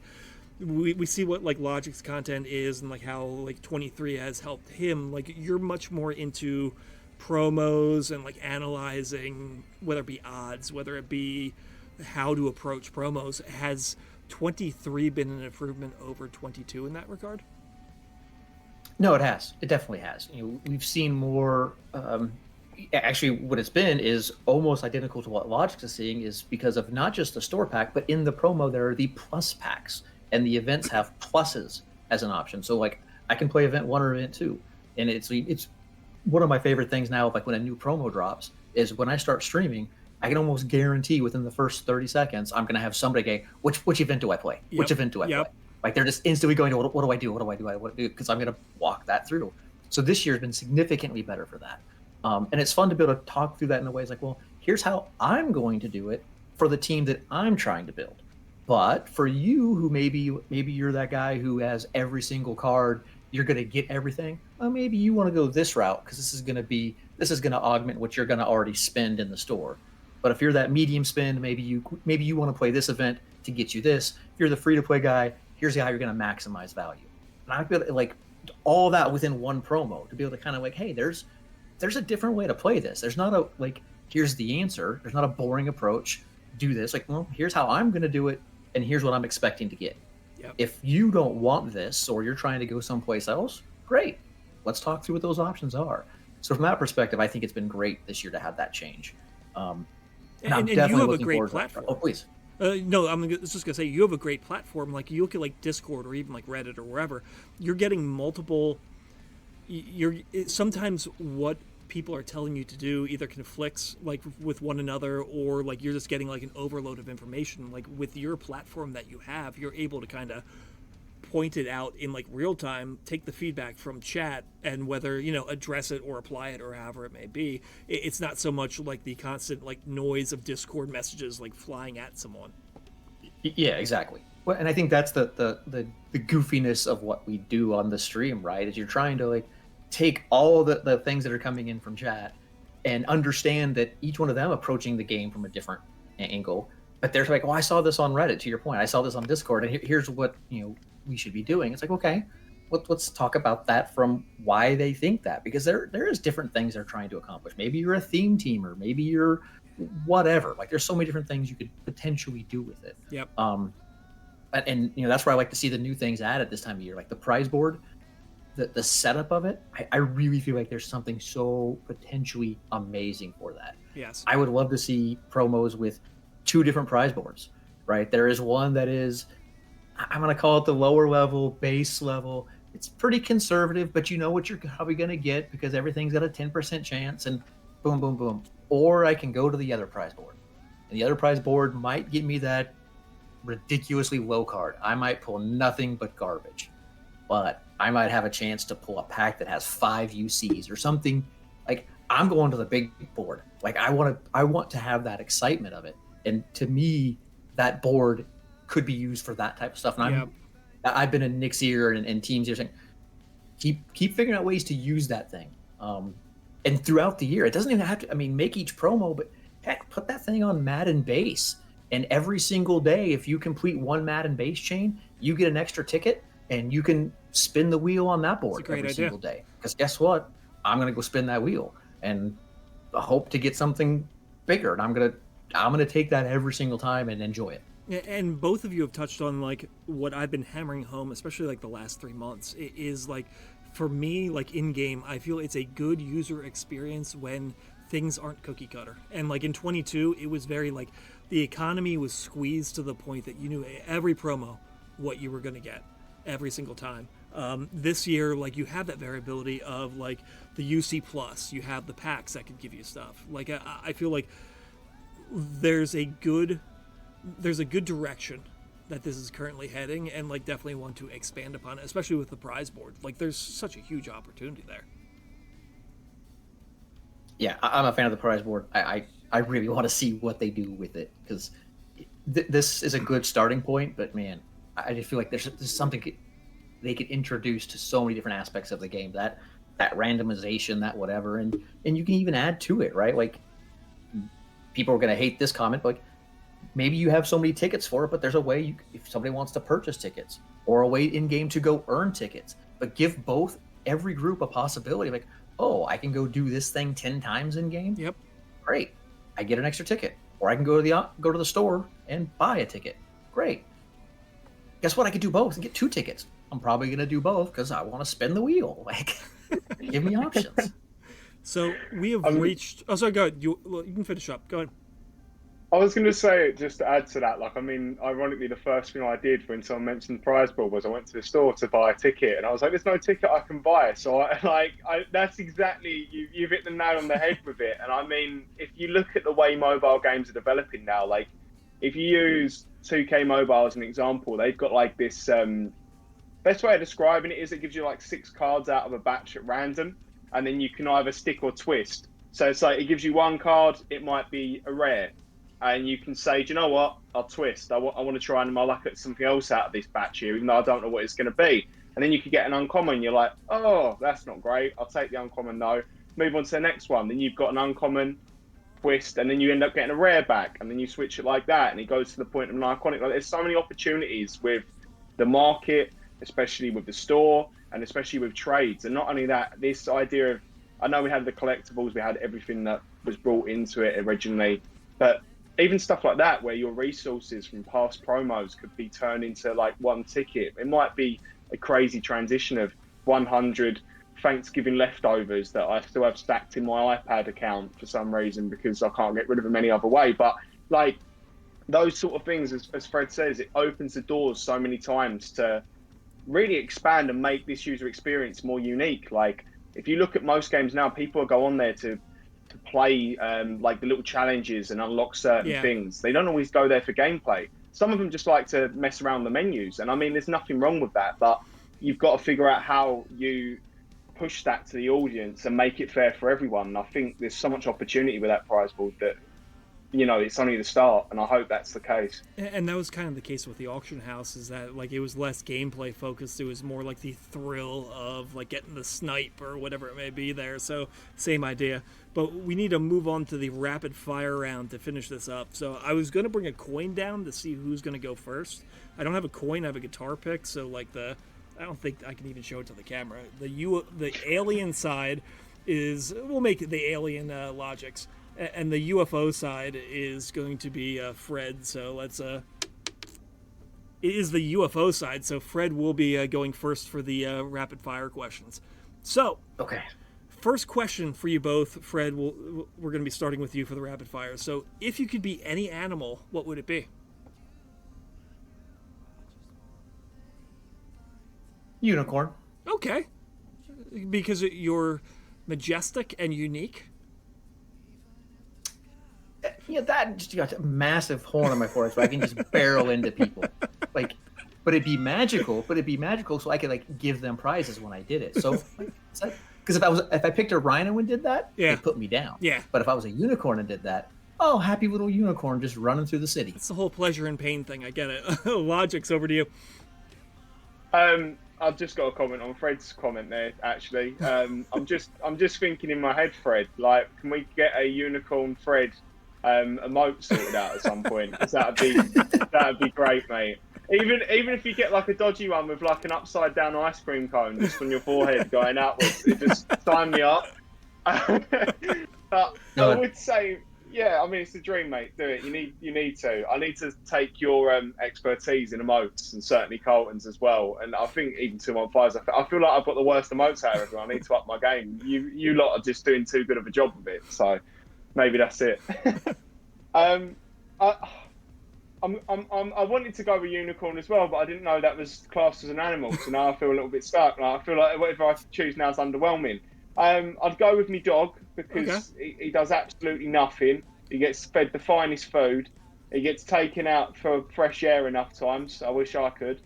we see what, like, Logic's content is and, like, how, like, 23 has helped him. Like, you're much more into promos and, like, analyzing, whether it be odds, whether it be how to approach promos. Has 23 been an improvement over 22 in that regard? No, it has. It definitely has. You know, we've seen more. Actually, what it's been is almost identical to what Logix is seeing, is because of not just the store pack, but in the promo there are the plus packs, and the events have pluses as an option. So, like, I can play event 1 or event 2, and it's one of my favorite things now. Like, when a new promo drops, is when I start streaming, I can almost guarantee within the first 30 seconds I'm going to have somebody go, which event do I play? Which event do I play? Like, they're just instantly going to, what do I do? What do I do? Because I'm going to walk that through. So this year has been significantly better for that. And it's fun to be able to talk through that in a way. It's like, well, here's how I'm going to do it for the team that I'm trying to build. But for you, who maybe you're that guy who has every single card, you're going to get everything. Well, maybe you want to go this route because this is going to augment what you're going to already spend in the store. But if you're that medium spend, maybe you want to play this event to get you this. If you're the free to play guy, here's how you're going to maximize value. And I feel like all that within one promo to be able to kind of like, hey, there's a different way to play this. There's not a, like, here's the answer. There's not a boring approach. Do this. Like, well, here's how I'm going to do it, and here's what I'm expecting to get. Yep. If you don't want this, or you're trying to go someplace else, great. Let's talk through what those options are. So from that perspective, I think it's been great this year to have that change. And you have a great platform. Oh, please. No, just gonna say you have a great platform. Like you look at like Discord or even like Reddit or wherever, you're getting multiple. Sometimes what people are telling you to do either conflicts like with one another, or like you're just getting like an overload of information. Like with your platform that you have, you're able to kind of point it out in like real time, take the feedback from chat, and whether address it or apply it or however it may be. It's not so much like the constant like noise of Discord messages like flying at someone. Yeah, exactly. Well, and I think that's the goofiness of what we do on the stream, right? Is you're trying to like take all the things that are coming in from chat and understand that each one of them approaching the game from a different angle. But they're like, oh, I saw this on Reddit, to your point. I saw this on Discord, and here's what we should be doing. It's like, okay, let's talk about that from why they think that, because there is different things they're trying to accomplish. Maybe you're a theme teamer, maybe you're whatever. Like there's so many different things you could potentially do with it. Yep. And that's where I like to see the new things added this time of year, like the prize board, the setup of it. I really feel like there's something so potentially amazing for that. Yes. I would love to see promos with 2 different prize boards, right? There is one that is, I'm going to call it the lower level, base level. It's pretty conservative, but you know what you're probably going to get because everything's got a 10% chance, and boom, boom, boom. Or I can go to the other prize board. And the other prize board might give me that ridiculously low card. I might pull nothing but garbage, but I might have a chance to pull a pack that has 5 UCs or something. Like I'm going to the big board. Like I want to have that excitement of it. And to me, that board could be used for that type of stuff. And I've been in Nick's ear and teams here saying, keep figuring out ways to use that thing. And throughout the year, it doesn't even have to, make each promo, but heck, put that thing on Madden base. And every single day, if you complete 1 Madden base chain, you get an extra ticket and you can spin the wheel on that board every single day. Because guess what? I'm going to go spin that wheel and hope to get something bigger. And I'm going to take that every single time and enjoy it. And both of you have touched on like what I've been hammering home, especially like the last 3 months. It is like, for me, like in game, I feel it's a good user experience when things aren't cookie cutter. And like in 22, it was very like the economy was squeezed to the point that you knew every promo what you were going to get every single time. This year, like you have that variability of like the UC plus, you have the packs that could give you stuff. Like I feel like there's a good direction that this is currently heading, and like definitely want to expand upon it, especially with the prize board. Like there's such a huge opportunity there. Yeah, I'm a fan of the prize board. I really want to see what they do with it, because this is a good starting point, but man, I just feel like there's something they could introduce to so many different aspects of the game, that randomization, that whatever, and you can even add to it, right? Like people are going to hate this comment, but like, maybe you have so many tickets for it, but there's a way if somebody wants to purchase tickets, or a way in game to go earn tickets, but give every group a possibility. Like, oh, I can go do this thing 10 times in game. Yep. Great. I get an extra ticket, or I can go to the store and buy a ticket. Great. Guess what? I could do both and get 2 tickets. I'm probably going to do both because I want to spin the wheel. Like, give me options. So we have reached. Oh, sorry. Go ahead. You can finish up. Go ahead. I was going to say, just to add to that, like, ironically, the first thing I did when someone mentioned prize board was I went to the store to buy a ticket, and I was like, there's no ticket I can buy. So that's exactly, you've hit the nail on the head with it. And if you look at the way mobile games are developing now, like if you use 2K Mobile as an example, they've got like this, best way of describing it is it gives you like 6 cards out of a batch at random, and then you can either stick or twist. So it's like, it gives you 1 card, it might be a rare. And you can say, do you know what? I'll twist. I want to try and my luck at something else out of this batch here, even though I don't know what it's going to be. And then you could get an uncommon. You're like, oh, that's not great. I'll take the uncommon, no. Move on to the next one. Then you've got an uncommon, twist, and then you end up getting a rare back. And then you switch it like that. And it goes to the point of an iconic. Like, there's so many opportunities with the market, especially with the store, and especially with trades. And not only that, this idea of, I know we had the collectibles, we had everything that was brought into it originally, but even stuff like that, where your resources from past promos could be turned into like 1 ticket. It might be a crazy transition of 100 Thanksgiving leftovers that I still have stacked in my iPad account for some reason, because I can't get rid of them any other way. But like, those sort of things, as Fred says, it opens the doors so many times to really expand and make this user experience more unique. Like if you look at most games now, people go on there to play like the little challenges and unlock certain Yeah. things. They don't always go there for gameplay. Some of them just like to mess around the menus, and I mean, there's nothing wrong with that, but you've got to figure out how you push that to the audience and make it fair for everyone. And I think there's so much opportunity with that prize board that, you know, it's only the start, and I hope that's the case. And that was kind of the case with the auction house, is that like it was less gameplay focused. It was more like the thrill of like getting the snipe or whatever it may be there. So same idea. But we need to move on to the rapid fire round to finish this up. So I was gonna bring a coin down to see who's gonna go first. I don't have a coin, I have a guitar pick, so like I don't think I can even show it to the camera. The alien side is, we'll make it the alien Logics, and the UFO side is going to be Phfredd. So let's it is the UFO side. So Phfredd will be going first for the rapid fire questions. So Okay. first question for you both, Phfredd. We're going to be starting with you for the rapid fire. So if you could be any animal, what would it be? Unicorn. Okay, because you're majestic and unique. Yeah, that just got a massive horn on my forehead, so I can just barrel into people. Like, but it'd be magical. So I could like give them prizes when I did it. So, because if I picked a rhino and did that, Yeah. it put me down. Yeah. But if I was a unicorn and did that, oh, happy little unicorn just running through the city. It's the whole pleasure and pain thing. I get it. Logics, over to you. I've just got a comment on Fred's comment there. Actually, I'm just thinking in my head, Fred. Like, can we get a unicorn Fred emote sorted out at some point? Because that'd be great, mate. Even if you get like a dodgy one with like an upside down ice cream cone just on your forehead going outwards, it just sign me up. But I would say, yeah, I mean, it's a dream, mate. Do it. You need to. I need to take your expertise in emotes, and certainly Carlton's as well. And I think even 215s, I feel like I've got the worst emotes out of everyone. I need to up my game. You lot are just doing too good of a job of it. So maybe that's it. I wanted to go with unicorn as well, but I didn't know that was classed as an animal. So now I feel a little bit stuck. Like, I feel like whatever I choose now is underwhelming. I'd go with my dog because he does absolutely nothing. He gets fed the finest food. He gets taken out for fresh air enough times. I wish I could.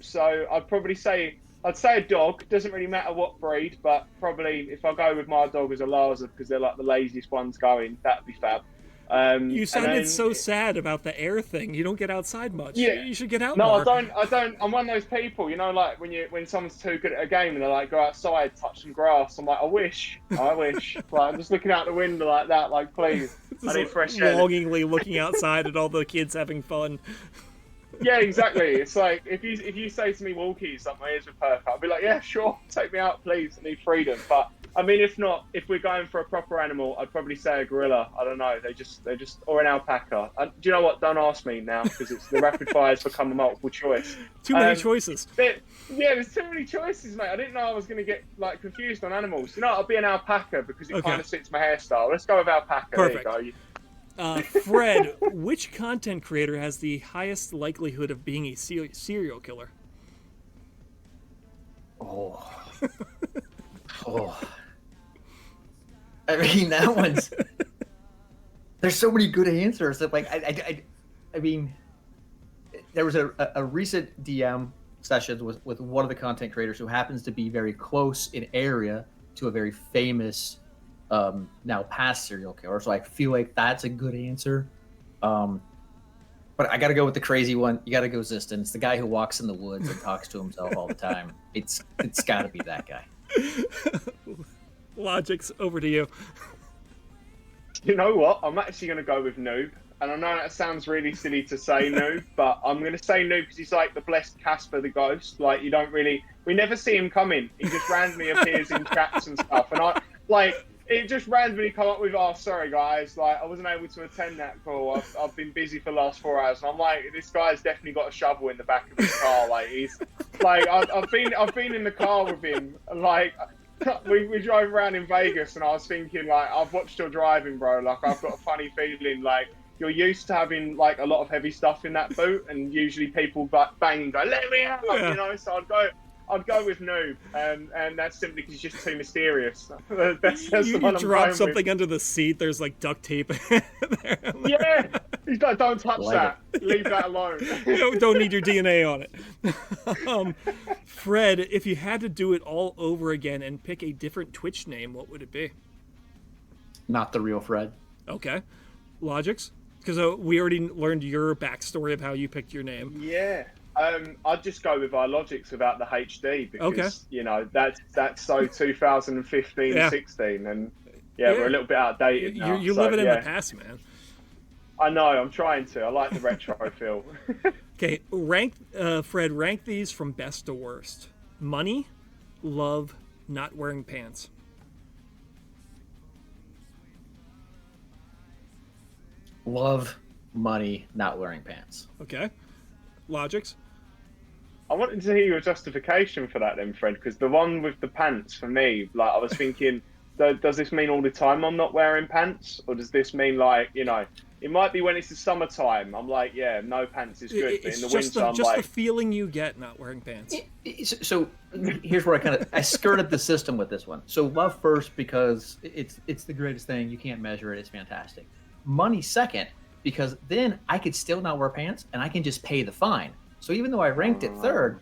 So I'd probably say a dog. Doesn't really matter what breed, but probably if I go with my dog as a Lhasa because they're like the laziest ones going, that'd be fab. You sounded so sad about the air thing. You don't get outside much. Yeah. You should get out No, more. I don't. I'm one of those people, you know, like when someone's too good at a game and they're like, go outside, touch some grass. I'm like, I wish. Like, I'm just looking out the window like that, like, please, I need fresh air. Longingly looking outside at all the kids having fun. Yeah, exactly. It's like if you say to me, "Walkies, like my ears are perfect," I'll be like, "Yeah, sure, take me out, please. I need freedom." But I mean, if we're going for a proper animal, I'd probably say a gorilla. I don't know. They just or an alpaca. Do you know what? Don't ask me now because it's the rapid fire's become a multiple choice. Too many choices. There's too many choices, mate. I didn't know I was going to get like confused on animals. You know, I'll be an alpaca because it kind of suits my hairstyle. Let's go with alpaca. Perfect. There you go. Phfredd, which content creator has the highest likelihood of being a serial killer? Oh. I mean, that one's. There's so many good answers that, like, I mean, there was a recent DM sessions with one of the content creators who happens to be very close in area to a very famous now past serial killer, so I feel like that's a good answer. But I gotta go with the crazy one. You gotta go Ziston. It's the guy who walks in the woods and talks to himself all the time. It's gotta be that guy. Logics, over to you. You know what? I'm actually going to go with Noob. And I know that sounds really silly to say Noob, but I'm going to say Noob because he's like the blessed Casper the Ghost. Like, we never see him coming. He just randomly appears in chats and stuff. And it just randomly come up with, oh, sorry guys, like I wasn't able to attend that call. I've been busy for the last 4 hours. And I'm like, this guy's definitely got a shovel in the back of his car. Like, he's like, I've been in the car with him. Like, we drove around in Vegas and I was thinking, like, I've watched your driving, bro. Like, I've got a funny feeling, like, you're used to having like a lot of heavy stuff in that boot, and usually people bang and go, "Let me out," Yeah. you know. So I'd go with noob, and that's simply because he's just too mysterious. That's the You one I'm drop going something with. under the seat. There's like duct tape. There. Yeah, he's like, "Don't touch Like that. Leave that alone." You don't need your DNA on it. Fred, if you had to do it all over again and pick a different Twitch name, what would it be? Not the real Fred. Okay. Logics? Because we already learned your backstory of how you picked your name. Yeah. I'd just go with iLogics without the HD because Okay. you know that's so 2015, Yeah. 16, and we're a little bit outdated now. You're so, living in the past, man. I know. I'm trying to. I like the retro feel. Okay, Fred, rank these from best to worst. Money, love, not wearing pants. Love, money, not wearing pants. Okay. Logics? I wanted to hear your justification for that, then, Fred, because the one with the pants for me, like I was thinking, does this mean all the time I'm not wearing pants, or does this mean like it might be when it's the summertime. I'm like, yeah, no pants is good, but It's in the just winter, I'm just like, the feeling you get not wearing pants. So here's where I skirted the system with this one. So love first because it's the greatest thing. You can't measure it. It's fantastic. Money second because then I could still not wear pants and I can just pay the fine. So even though I ranked it third,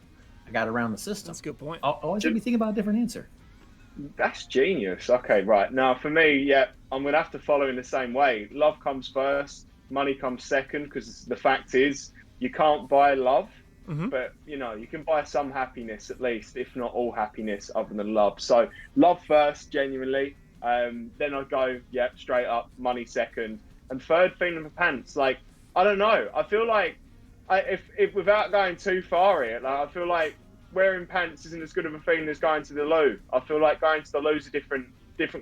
I got around the system. That's a good point. I'll always make me think about a different answer. that's genius. Okay, right. Now, for me, yeah, I'm going to have to follow in the same way. Love comes first, money comes second, because the fact is, you can't buy love, but, you can buy some happiness at least, if not all happiness other than love. So, love first, genuinely. Then I'd go, straight up, money second. And third, feeling the pants. Like, I don't know. I feel like, if without going too far here, like, I feel like wearing pants isn't as good of a feeling as going to the loo. I feel like going to the loo's a different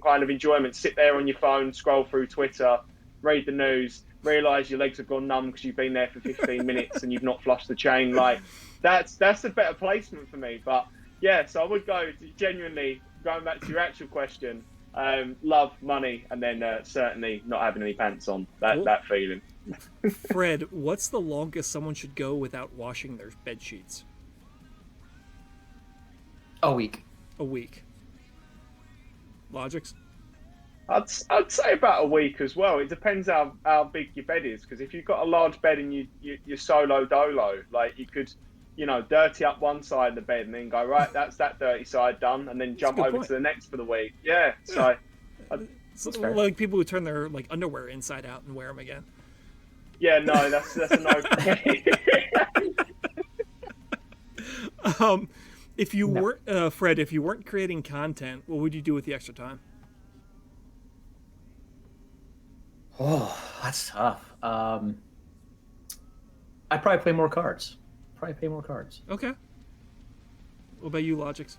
kind of enjoyment. Sit there on your phone, scroll through Twitter, read the news, realise your legs have gone numb because you've been there for 15 minutes and you've not flushed the chain. Like that's a better placement for me. But yeah, so I would go genuinely going back to your actual question. Love, money, and then certainly not having any pants on. That feeling. Fred, what's the longest someone should go without washing their bed sheets? A week. A week. Logics? I'd say about a week as well. It depends how big your bed is, because if you've got a large bed and you're solo dolo, like you could, dirty up one side of the bed and then go, right, that's that dirty side done, and then jump over to the next for the week. Yeah, so So, like people who turn their like underwear inside out and wear them again. yeah, no, that's a no. If you weren't Fred, if you weren't creating content, what would you do with the extra time? Oh, that's tough. I'd probably play more cards. Probably play more cards. Okay. What about you, Logics?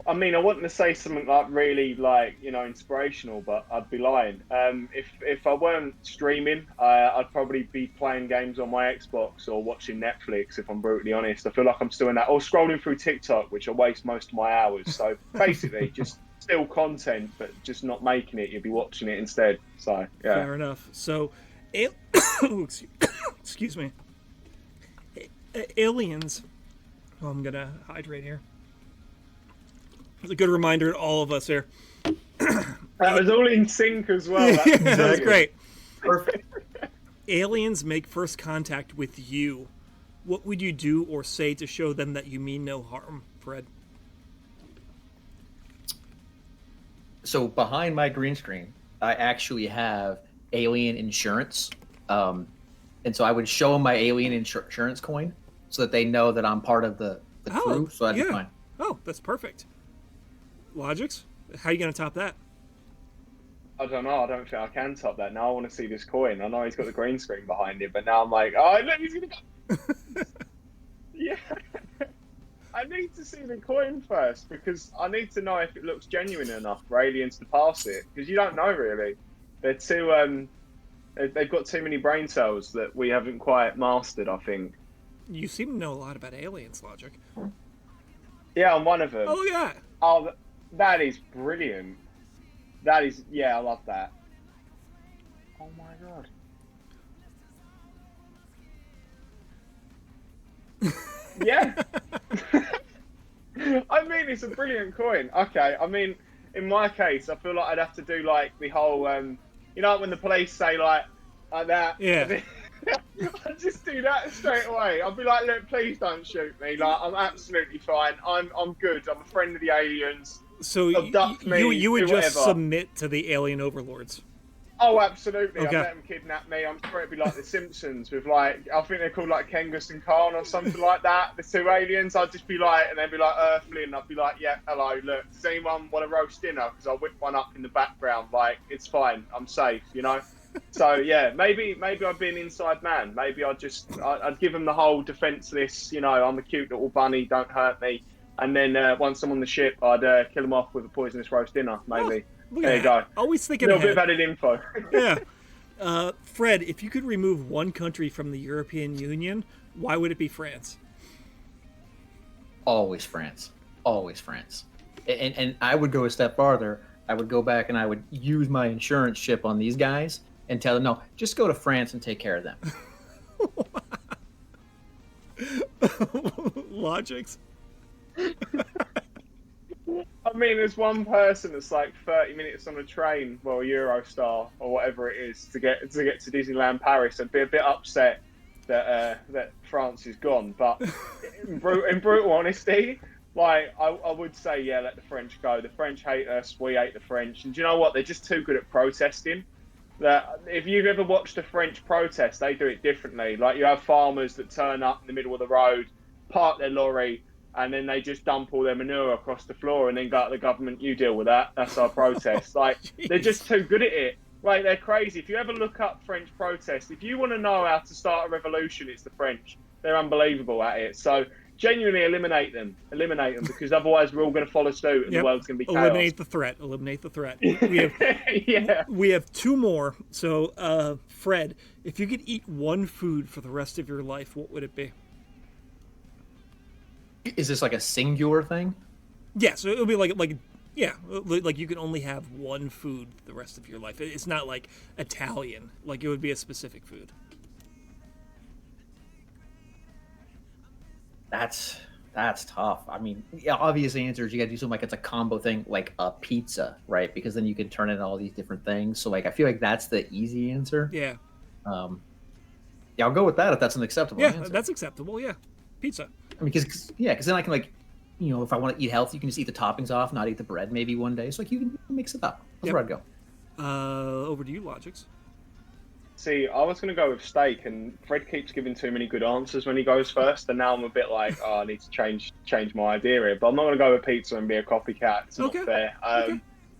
I mean, I wouldn't say something like really inspirational, but I'd be lying. If I weren't streaming, I'd probably be playing games on my Xbox or watching Netflix. If I'm brutally honest, I feel like I'm still in that, or scrolling through TikTok, which I waste most of my hours. So basically, just still content, but just not making it. You'd be watching it instead. So yeah. Fair enough. So, excuse me. Aliens. Oh, I'm gonna hydrate here. It's a good reminder to all of us here. That was all in sync as well. That's great. Perfect. Aliens make first contact with you. What would you do or say to show them that you mean no harm, Fred? So behind my green screen, I actually have alien insurance. And so I would show them my alien insurance coin so that they know that I'm part of the crew. So that'd be fine. Oh, that's perfect. Logics? How are you going to top that? I don't know. I don't think I can top that. Now I want to see this coin. I know he's got the green screen behind it, but now I'm like, oh, look, he's going to go. Yeah. I need to see the coin first because I need to know if it looks genuine enough for aliens to pass it. Because you don't know, really. They're too, they've got too many brain cells that we haven't quite mastered, I think. You seem to know a lot about aliens, Logic. Yeah, I'm one of them. Oh, yeah. Oh, that is brilliant. That is, yeah, I love that. Oh my god. Yeah. I mean, it's a brilliant coin. Okay, I mean, in my case, I feel like I'd have to do like the whole, you know, when the police say like that. Yeah. I'd just do that straight away. I'd be like, look, please don't shoot me. Like, I'm absolutely fine. I'm good. I'm a friend of the aliens. So Abduct me, you would do just whatever. submit to the alien overlords. Oh, absolutely. Okay. I'd let them kidnap me. I'm sure it'd be like The Simpsons with like, I think they're called like Kengus and Khan or something like that. The two aliens. I'd just be like, and they'd be like Earthly, and I'd be like, yeah, hello, look, does anyone want a roast dinner? Because I'll whip one up in the background. Like, it's fine. I'm safe, you know? So yeah, maybe I'd be an inside man. Maybe I'd give them the whole defenseless, you know, I'm a cute little bunny, don't hurt me. And then once I'm on the ship, I'd kill them off with a poisonous roast dinner, maybe. Look There at you that. go. Always A thinking little bit of ahead. added info. Yeah. Fred, if you could remove one country from the European Union, why would it be France? Always France. Always France. And I would go a step farther. I would go back and I would use my insurance ship on these guys and tell them, no, just go to France and take care of them. Logics. I mean, there's one person that's like 30 minutes on a train, well, Eurostar or whatever it is, to get to Disneyland Paris. I'd be a bit upset that that France is gone. But in brutal honesty, like I would say, yeah, let the French go. The French hate us, we hate the French, and do you know what? They're just too good at protesting. That if you've ever watched a French protest, they do it differently. Like you have farmers that turn up in the middle of the road, park their lorry, and then they just dump all their manure across the floor and then go to the government, you deal with that. That's our protest. Like, they're just too good at it. Like, they're crazy. If you ever look up French protest, if you want to know how to start a revolution, it's the French. They're unbelievable at it. So, genuinely eliminate them. Eliminate them, because otherwise we're all going to follow suit and the world's going to be chaos. Eliminate the threat. Eliminate the threat. We have, Yeah. we have two more. So, Fred, if you could eat one food for the rest of your life, what would it be? Is this like a singular thing? Yeah, so it would be like you can only have one food the rest of your life. It's not like Italian. Like it would be a specific food. That's tough. I mean, yeah, obvious answers you got to do something like it's a combo thing, like a pizza, right? Because then you can turn it into all these different things. So like, I feel like that's the easy answer. Yeah. Yeah, I'll go with that if that's an acceptable Yeah, answer. that's acceptable. Yeah, pizza. I mean, because then I can like, you know, if I want to eat healthy, you can just eat the toppings off, not eat the bread maybe one day. So like you can mix it up. That's where I'd go. Over to you, Logics. See, I was going to go with steak, and Fred keeps giving too many good answers when he goes first, and now I'm a bit like, oh, I need to change my idea here. But I'm not going to go with pizza and be a copycat. It's not fair.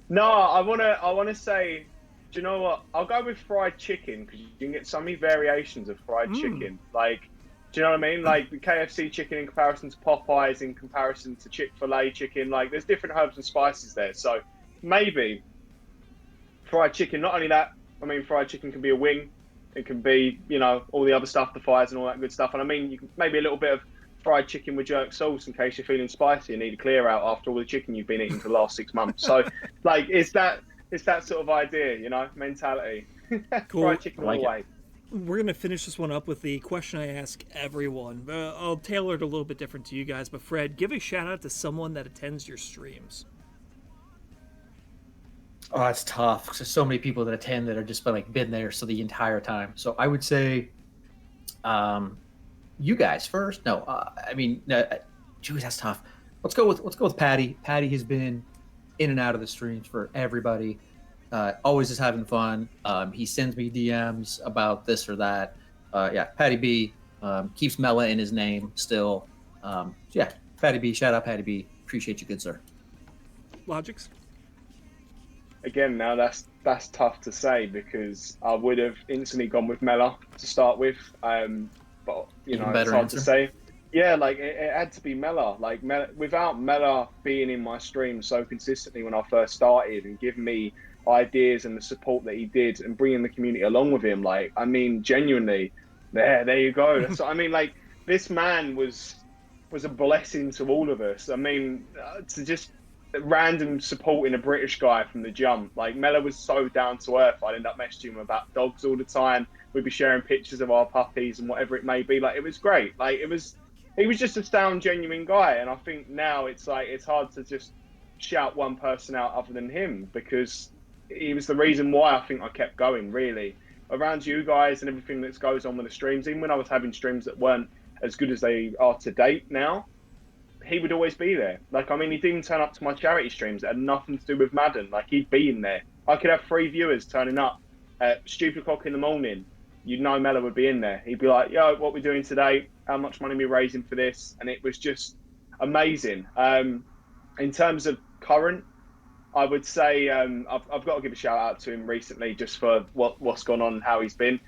No, I want to say, do you know what? I'll go with fried chicken, because you can get so many variations of fried chicken. Like, do you know what I mean? Like the KFC chicken in comparison to Popeyes, in comparison to Chick-fil-A chicken. Like, there's different herbs and spices there. So maybe fried chicken. Not only that, I mean, fried chicken can be a wing. It can be, you know, all the other stuff, the fries and all that good stuff. And I mean, you can maybe a little bit of fried chicken with jerk sauce in case you're feeling spicy and need a clear out after all the chicken you've been eating for the last 6 months. So, like, it's that sort of idea, you know, mentality. Cool. Fried chicken all the way. We're going to finish this one up with the question I ask everyone. I'll tailor it a little bit different to you guys, but Fred, give a shout out to someone that attends your streams. Oh, it's tough. 'Cause there's so many people that attend that are just been there so the entire time. So I would say, you guys first. No, I mean, geez, that's tough. Let's go with Patty. Patty has been in and out of the streams for everybody. Always just having fun. He sends me DMs about this or that. Yeah, Patty B keeps Mela in his name still. Yeah, Patty B. Shout out Patty B. Appreciate you, good sir. Logics? Again, now that's tough to say, because I would have instantly gone with Mela to start with. But you know, it's hard to say. Yeah, like it had to be Mela. Like without Mela being in my stream so consistently when I first started and giving me ideas and the support that he did and bringing the community along with him, like, I mean, genuinely, there you go. That's what I mean. Like, this man was a blessing to all of us. I mean, to just random supporting a British guy from the jump. Like Mella was so down to earth. I'd end up messaging him about dogs all the time. We'd be sharing pictures of our puppies and whatever it may be. Like it was great. Like he was just a sound, genuine guy. And I think now it's like it's hard to just shout one person out other than him, because he was the reason why I think I kept going. Really, around you guys and everything that goes on with the streams. Even when I was having streams that weren't as good as they are to date now, he would always be there. Like, I mean, he didn't turn up to my charity streams that had nothing to do with Madden. Like, he'd be in there. I could have 3 viewers turning up at stupid o'clock in the morning. You'd know Mella would be in there. He'd be like, yo, what we doing today? How much money we raising for this? And it was just amazing. In terms of current, I would say I've got to give a shout out to him recently just for what's gone on and how he's been.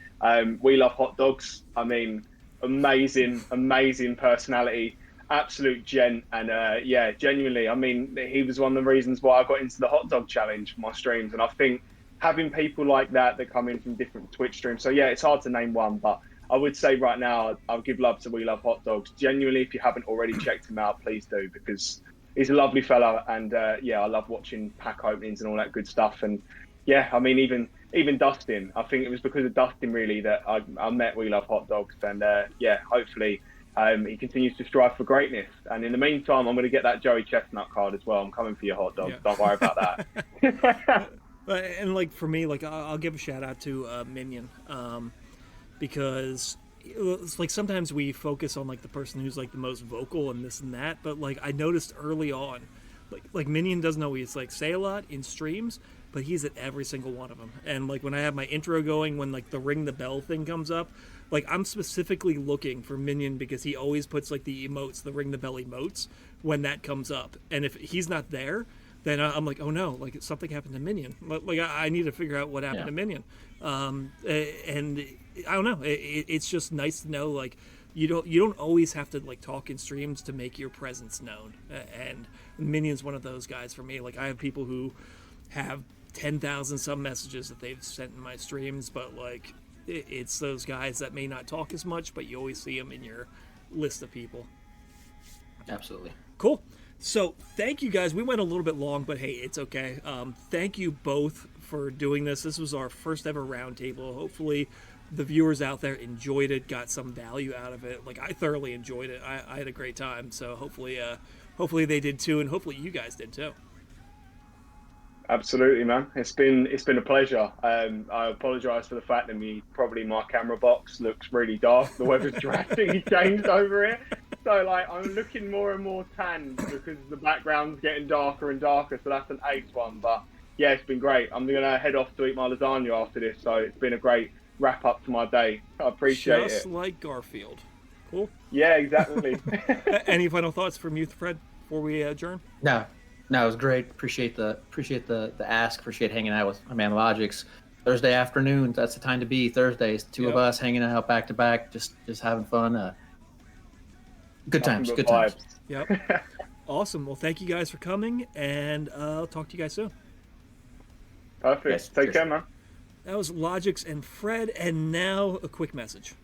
We love hot dogs. I mean, amazing personality. Absolute gent, and yeah, genuinely, I mean, he was one of the reasons why I got into the hot dog challenge for my streams. And I think having people like that come in from different Twitch streams, so yeah, it's hard to name one, but I would say right now I'll give love to We Love Hot Dogs. Genuinely, if you haven't already checked him out, please do, because he's a lovely fella. And yeah, I love watching pack openings and all that good stuff. And yeah, I mean, even Dustin, I think it was because of Dustin really that I met We Love Hot Dogs. And yeah, hopefully he continues to strive for greatness. And in the meantime, I'm going to get that Joey Chestnut card as well. I'm coming for your hot dogs. Yeah. Don't worry about that. And like for me, like I'll give a shout out to Minion, because it's like sometimes we focus on like the person who's like the most vocal and this and that, but like I noticed early on, like Minion doesn't always like say a lot in streams, but he's at every single one of them. And like when I have my intro going, when like the ring the bell thing comes up, like I'm specifically looking for Minion because he always puts like the emotes, the ring the bell emotes when that comes up. And if he's not there, then I'm like, oh no, like something happened to Minion. Like I need to figure out what happened to Minion. And I don't know. It's just nice to know like you don't always have to like talk in streams to make your presence known. And Minion's one of those guys for me. Like I have people who have 10,000 some messages that they've sent in my streams, but like it's those guys that may not talk as much, but you always see them in your list of people. Absolutely. Cool. So thank you guys. We went a little bit long, but hey, it's okay. Thank you both for doing this. This was our first ever roundtable. Hopefully the viewers out there enjoyed it, got some value out of it. Like I thoroughly enjoyed it. I had a great time. So hopefully they did too, and hopefully you guys did too. Absolutely, man. It's been a pleasure. I apologise for the fact that my camera box looks really dark. The weather's drastically changed over here. So like I'm looking more and more tan because the background's getting darker and darker. So that's an ace one. But yeah, it's been great. I'm gonna head off to eat my lasagna after this. So it's been a great wrap up to my day. I appreciate it. Just like Garfield. Cool. Yeah, exactly. Any final thoughts from you, Phfredd, before we adjourn? No, it was great. Appreciate the ask. Appreciate hanging out with my man Logics. Thursday afternoons, that's the time to be. Thursdays, two of us hanging out back to back, just having fun. Good times. Yep. Awesome. Well, thank you guys for coming, and I'll talk to you guys soon. Perfect. Take care, man. That was Logics and Phfredd, and now a quick message.